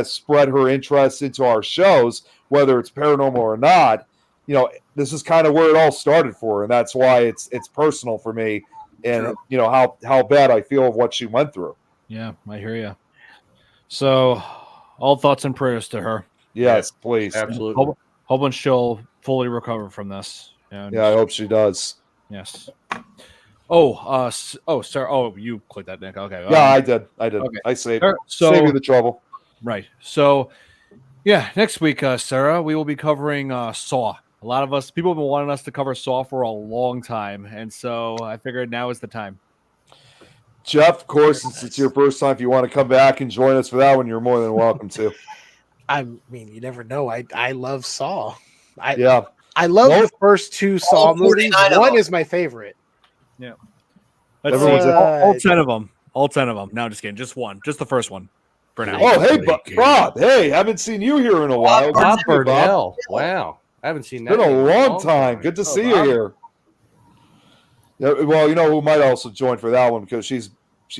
[SPEAKER 7] spread her interest into our shows, whether it's paranormal or not. You know, this is kind of where it all started for her, and that's why it's personal for me, and you know how bad I feel of what she went through.
[SPEAKER 12] Yeah, I hear you. So, all thoughts and prayers to her.
[SPEAKER 7] Yes, please,
[SPEAKER 3] absolutely.
[SPEAKER 12] Hoping she'll fully recover from this.
[SPEAKER 7] Yeah, I hope she does.
[SPEAKER 12] Yes. Sir. Oh, you clicked that, Nick. Okay.
[SPEAKER 7] Yeah, I did. Okay. I saved you the trouble.
[SPEAKER 12] Right. So, yeah, next week, Sarah, we will be covering Saw. A lot of people have been wanting us to cover Saw for a long time, and so I figured now is the time.
[SPEAKER 7] Jeff, of course, since it's your first time, if you want to come back and join us for that one, you're more than welcome to.
[SPEAKER 2] I mean, you never know. I love Saw. I love the first two Saw movies. One is my favorite.
[SPEAKER 12] Yeah. All 10 of them. All 10 of them. No, just kidding. Just one. Just the first one. For now.
[SPEAKER 7] Oh, hey, Bob. Hey, haven't seen you here in a while.
[SPEAKER 3] Bob Burnell. Wow. I haven't seen that.
[SPEAKER 7] It's been a long time. Good to see you here. Yeah, well, you know who might also join for that one because she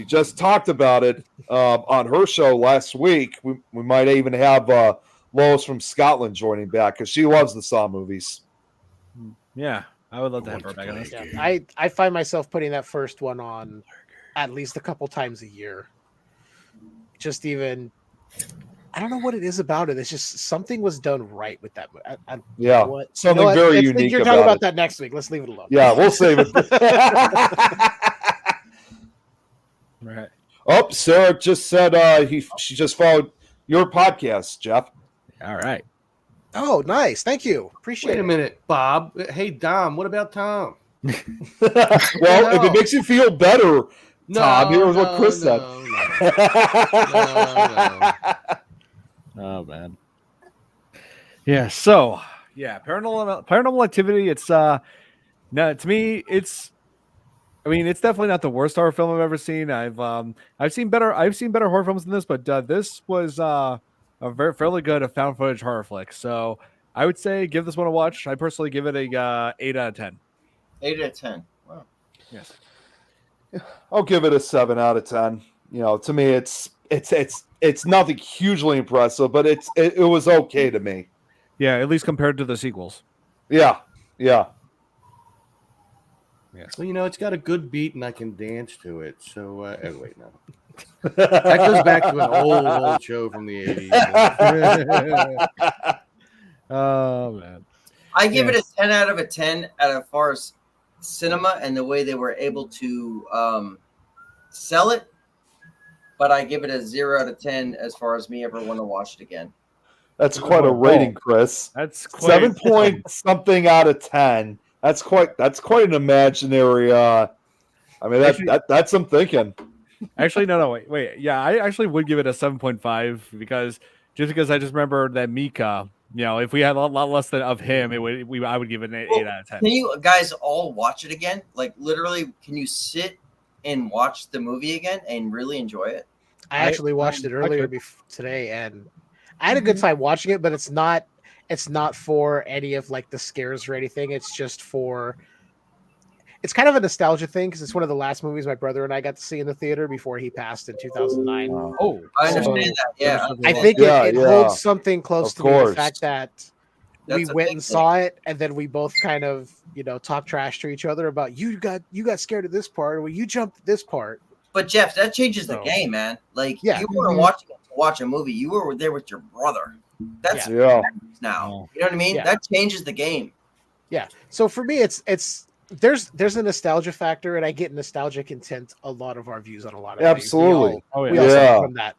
[SPEAKER 7] just talked about it on her show last week. We might even have Lois from Scotland joining back because she loves the Saw movies.
[SPEAKER 12] Yeah, I would love to have her back on this.
[SPEAKER 2] Yeah, I find myself putting that first one on at least a couple times a year. Just even, I don't know what it is about it. It's just something was done right with that.
[SPEAKER 7] Something very unique.
[SPEAKER 2] You're talking about that next week. Let's leave it alone.
[SPEAKER 7] Yeah, we'll save it.
[SPEAKER 12] Right.
[SPEAKER 7] Oh, Sarah just said she just followed your podcast, Jeff.
[SPEAKER 12] All right.
[SPEAKER 2] Oh, nice. Thank you. Appreciate it.
[SPEAKER 3] Wait a minute, Bob. Hey, Dom, what about Tom?
[SPEAKER 7] Well, if it makes you feel better, Tom, here's what Chris said.
[SPEAKER 12] Oh, man. Yeah, so, yeah, Paranormal Activity, it's, no, to me, it's definitely not the worst horror film I've ever seen. I've seen better horror films than this, but this was a fairly good found footage horror flick. So I would say give this one a watch. I personally give it a 8 out of 10.
[SPEAKER 4] 8 out of 10. Wow.
[SPEAKER 12] Yes.
[SPEAKER 7] I'll give it a 7 out of 10. You know, to me, it's nothing hugely impressive, but it was okay to me.
[SPEAKER 12] Yeah, at least compared to the sequels.
[SPEAKER 7] Yeah.
[SPEAKER 3] Well, you know, it's got a good beat, and I can dance to it. So, wait, no. That goes back to an old show from the 80s.
[SPEAKER 12] Oh, man.
[SPEAKER 4] I give it a 10 out of 10 as far as cinema and the way they were able to sell it. But I give it a 0 out of 10 as far as me ever want to watch it again.
[SPEAKER 7] That's quite a rating, Chris.
[SPEAKER 12] That's quite
[SPEAKER 7] 7 point something out of 10. That's quite an imaginary. That's some thinking.
[SPEAKER 12] Actually, no, wait. Yeah, I actually would give it a 7.5 because I just remember that Mika if we had a lot less than of him, I would give it an 8 out of 10.
[SPEAKER 4] Can you guys all watch it again? Like literally, can you sit and watch the movie again and really enjoy it?
[SPEAKER 2] I actually watched it earlier today, and I had a good time watching it. But it's not for any of like the scares or anything. It's just it's kind of a nostalgia thing because it's one of the last movies my brother and I got to see in the theater before he passed in 2009.
[SPEAKER 12] Oh,
[SPEAKER 4] I understand that. Yeah,
[SPEAKER 2] I think it holds something close to me, the fact that we
[SPEAKER 4] That's a
[SPEAKER 2] went
[SPEAKER 4] big
[SPEAKER 2] and
[SPEAKER 4] thing.
[SPEAKER 2] saw it, and then we both kind of talk trash to each other about you got scared of this part, or you jumped this part.
[SPEAKER 4] But Jeff, that changes the game, man. Like you weren't watching it to watch a movie; you were there with your brother. That's now. You know what I mean?
[SPEAKER 2] Yeah.
[SPEAKER 4] That changes the game.
[SPEAKER 2] Yeah. So for me, there's a nostalgia factor, and I get nostalgic intent a lot of our views on a lot of
[SPEAKER 7] Absolutely.
[SPEAKER 2] things. We all suffer from that.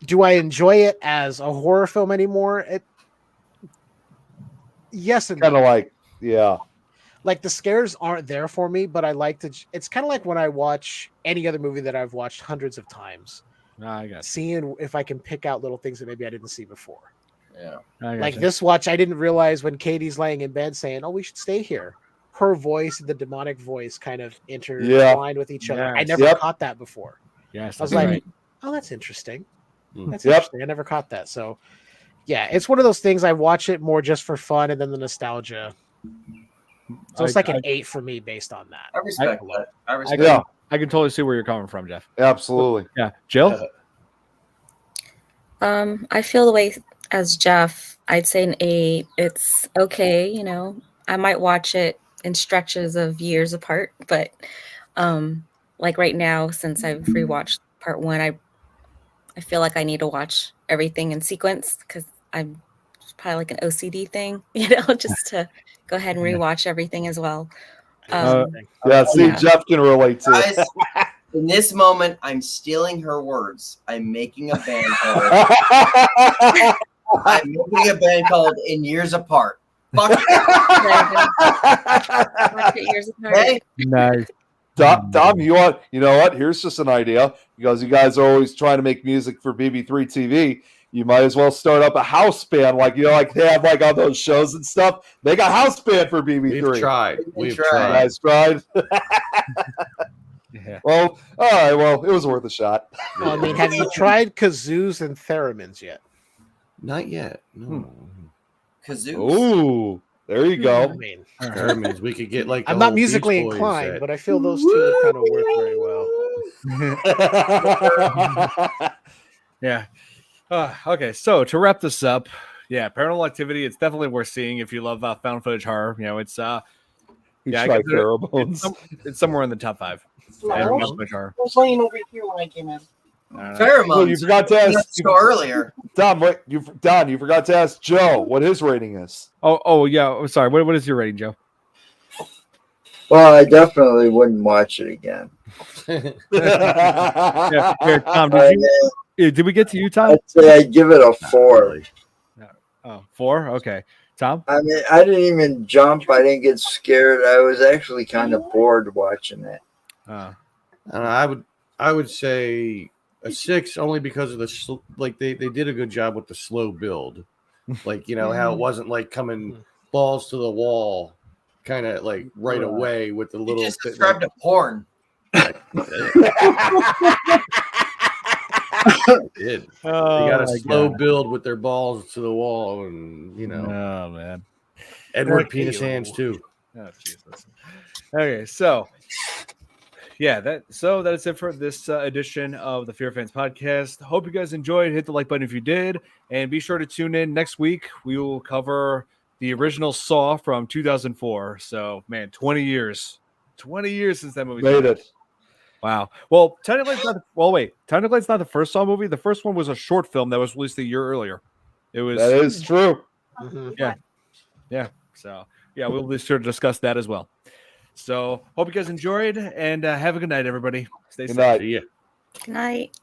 [SPEAKER 2] Do I enjoy it as a horror film anymore? Yes and
[SPEAKER 7] kind of like
[SPEAKER 2] like the scares aren't there for me, but I like to. It's kind of like when I watch any other movie that I've watched hundreds of times.
[SPEAKER 12] I got
[SPEAKER 2] seeing if I can pick out little things that maybe I didn't see before.
[SPEAKER 4] Yeah,
[SPEAKER 2] like this watch, I didn't realize when Katie's laying in bed saying, "Oh, we should stay here." Her voice and the demonic voice kind of intertwined with each other. I never caught that before.
[SPEAKER 12] Yes,
[SPEAKER 2] I was like, "Oh, that's interesting. That's interesting. I never caught that." So, yeah, it's one of those things. I watch it more just for fun, and then the nostalgia. So it's like an 8 for me based on that.
[SPEAKER 4] I respect that. I respect.
[SPEAKER 12] I can totally see where you're coming from, Jeff.
[SPEAKER 7] Absolutely.
[SPEAKER 12] Yeah, Jill.
[SPEAKER 11] I feel the way as Jeff. I'd say an 8. It's okay. I might watch it in stretches of years apart, but like right now, since I've rewatched part 1, I feel like I need to watch everything in sequence because I'm probably like an OCD thing, just to go ahead and rewatch everything as well.
[SPEAKER 7] Jeff can relate to it.
[SPEAKER 4] Guys, in this moment, I'm stealing her words. I'm making a band called I'm making a band called In Years Apart. Fuck
[SPEAKER 11] Years apart.
[SPEAKER 4] Hey?
[SPEAKER 12] Nice.
[SPEAKER 7] Dom, you know what? Here's just an idea. Because you guys are always trying to make music for BB3 TV. You might as well start up a house band, like they have like on those shows and stuff. They got house band for BB3.
[SPEAKER 3] We've tried.
[SPEAKER 7] You guys tried.
[SPEAKER 12] Yeah.
[SPEAKER 7] Well, all right. Well, it was worth a shot.
[SPEAKER 2] I mean, have you tried kazoos and theremins yet?
[SPEAKER 3] Not yet. No.
[SPEAKER 4] Kazoos.
[SPEAKER 7] Ooh, there you go.
[SPEAKER 2] I mean,
[SPEAKER 3] theremins. We could get like.
[SPEAKER 2] I'm not musically inclined, but I feel those two would kind of work very well.
[SPEAKER 12] Yeah. Okay, so to wrap this up, Paranormal Activity. It's definitely worth seeing if you love found footage horror. It's it's somewhere in the top 5.
[SPEAKER 14] I was laying over here when I came in.
[SPEAKER 4] Pheromones.
[SPEAKER 7] Well, you forgot to ask
[SPEAKER 4] earlier.
[SPEAKER 7] Don, you forgot to ask Joe what his rating is.
[SPEAKER 12] Oh yeah. Sorry. What is your rating, Joe?
[SPEAKER 6] Well, I definitely wouldn't watch it again.
[SPEAKER 12] Here, Tom, did we get to you, Tom?
[SPEAKER 6] I'd say I'd give it a 4.
[SPEAKER 12] Oh, 4? Okay. Tom?
[SPEAKER 6] I mean, I didn't even jump. I didn't get scared. I was actually kind of bored watching it.
[SPEAKER 3] I would say a 6 only because of they did a good job with the slow build. Like, how it wasn't like coming balls to the wall kind of like right away with the little.
[SPEAKER 4] You just described a porn.
[SPEAKER 3] Did. They got a slow build with their balls to the wall, and
[SPEAKER 12] Oh man,
[SPEAKER 3] Edward penis hands too.
[SPEAKER 12] Oh Jesus. Okay, so that is it for this edition of the FearFans podcast. Hope you guys enjoyed. Hit the like button if you did, and be sure to tune in next week. We will cover the original Saw from 2004. So man, 20 years since that movie
[SPEAKER 7] made it.
[SPEAKER 12] Wow. Well, technically it's not the first Saw movie. The first one was a short film that was released a year earlier.
[SPEAKER 7] That is true.
[SPEAKER 12] Yeah. So we'll be sure to discuss that as well. So hope you guys enjoyed, and have a good night, everybody. Stay safe.
[SPEAKER 7] Good night.
[SPEAKER 3] See ya.
[SPEAKER 11] Good night.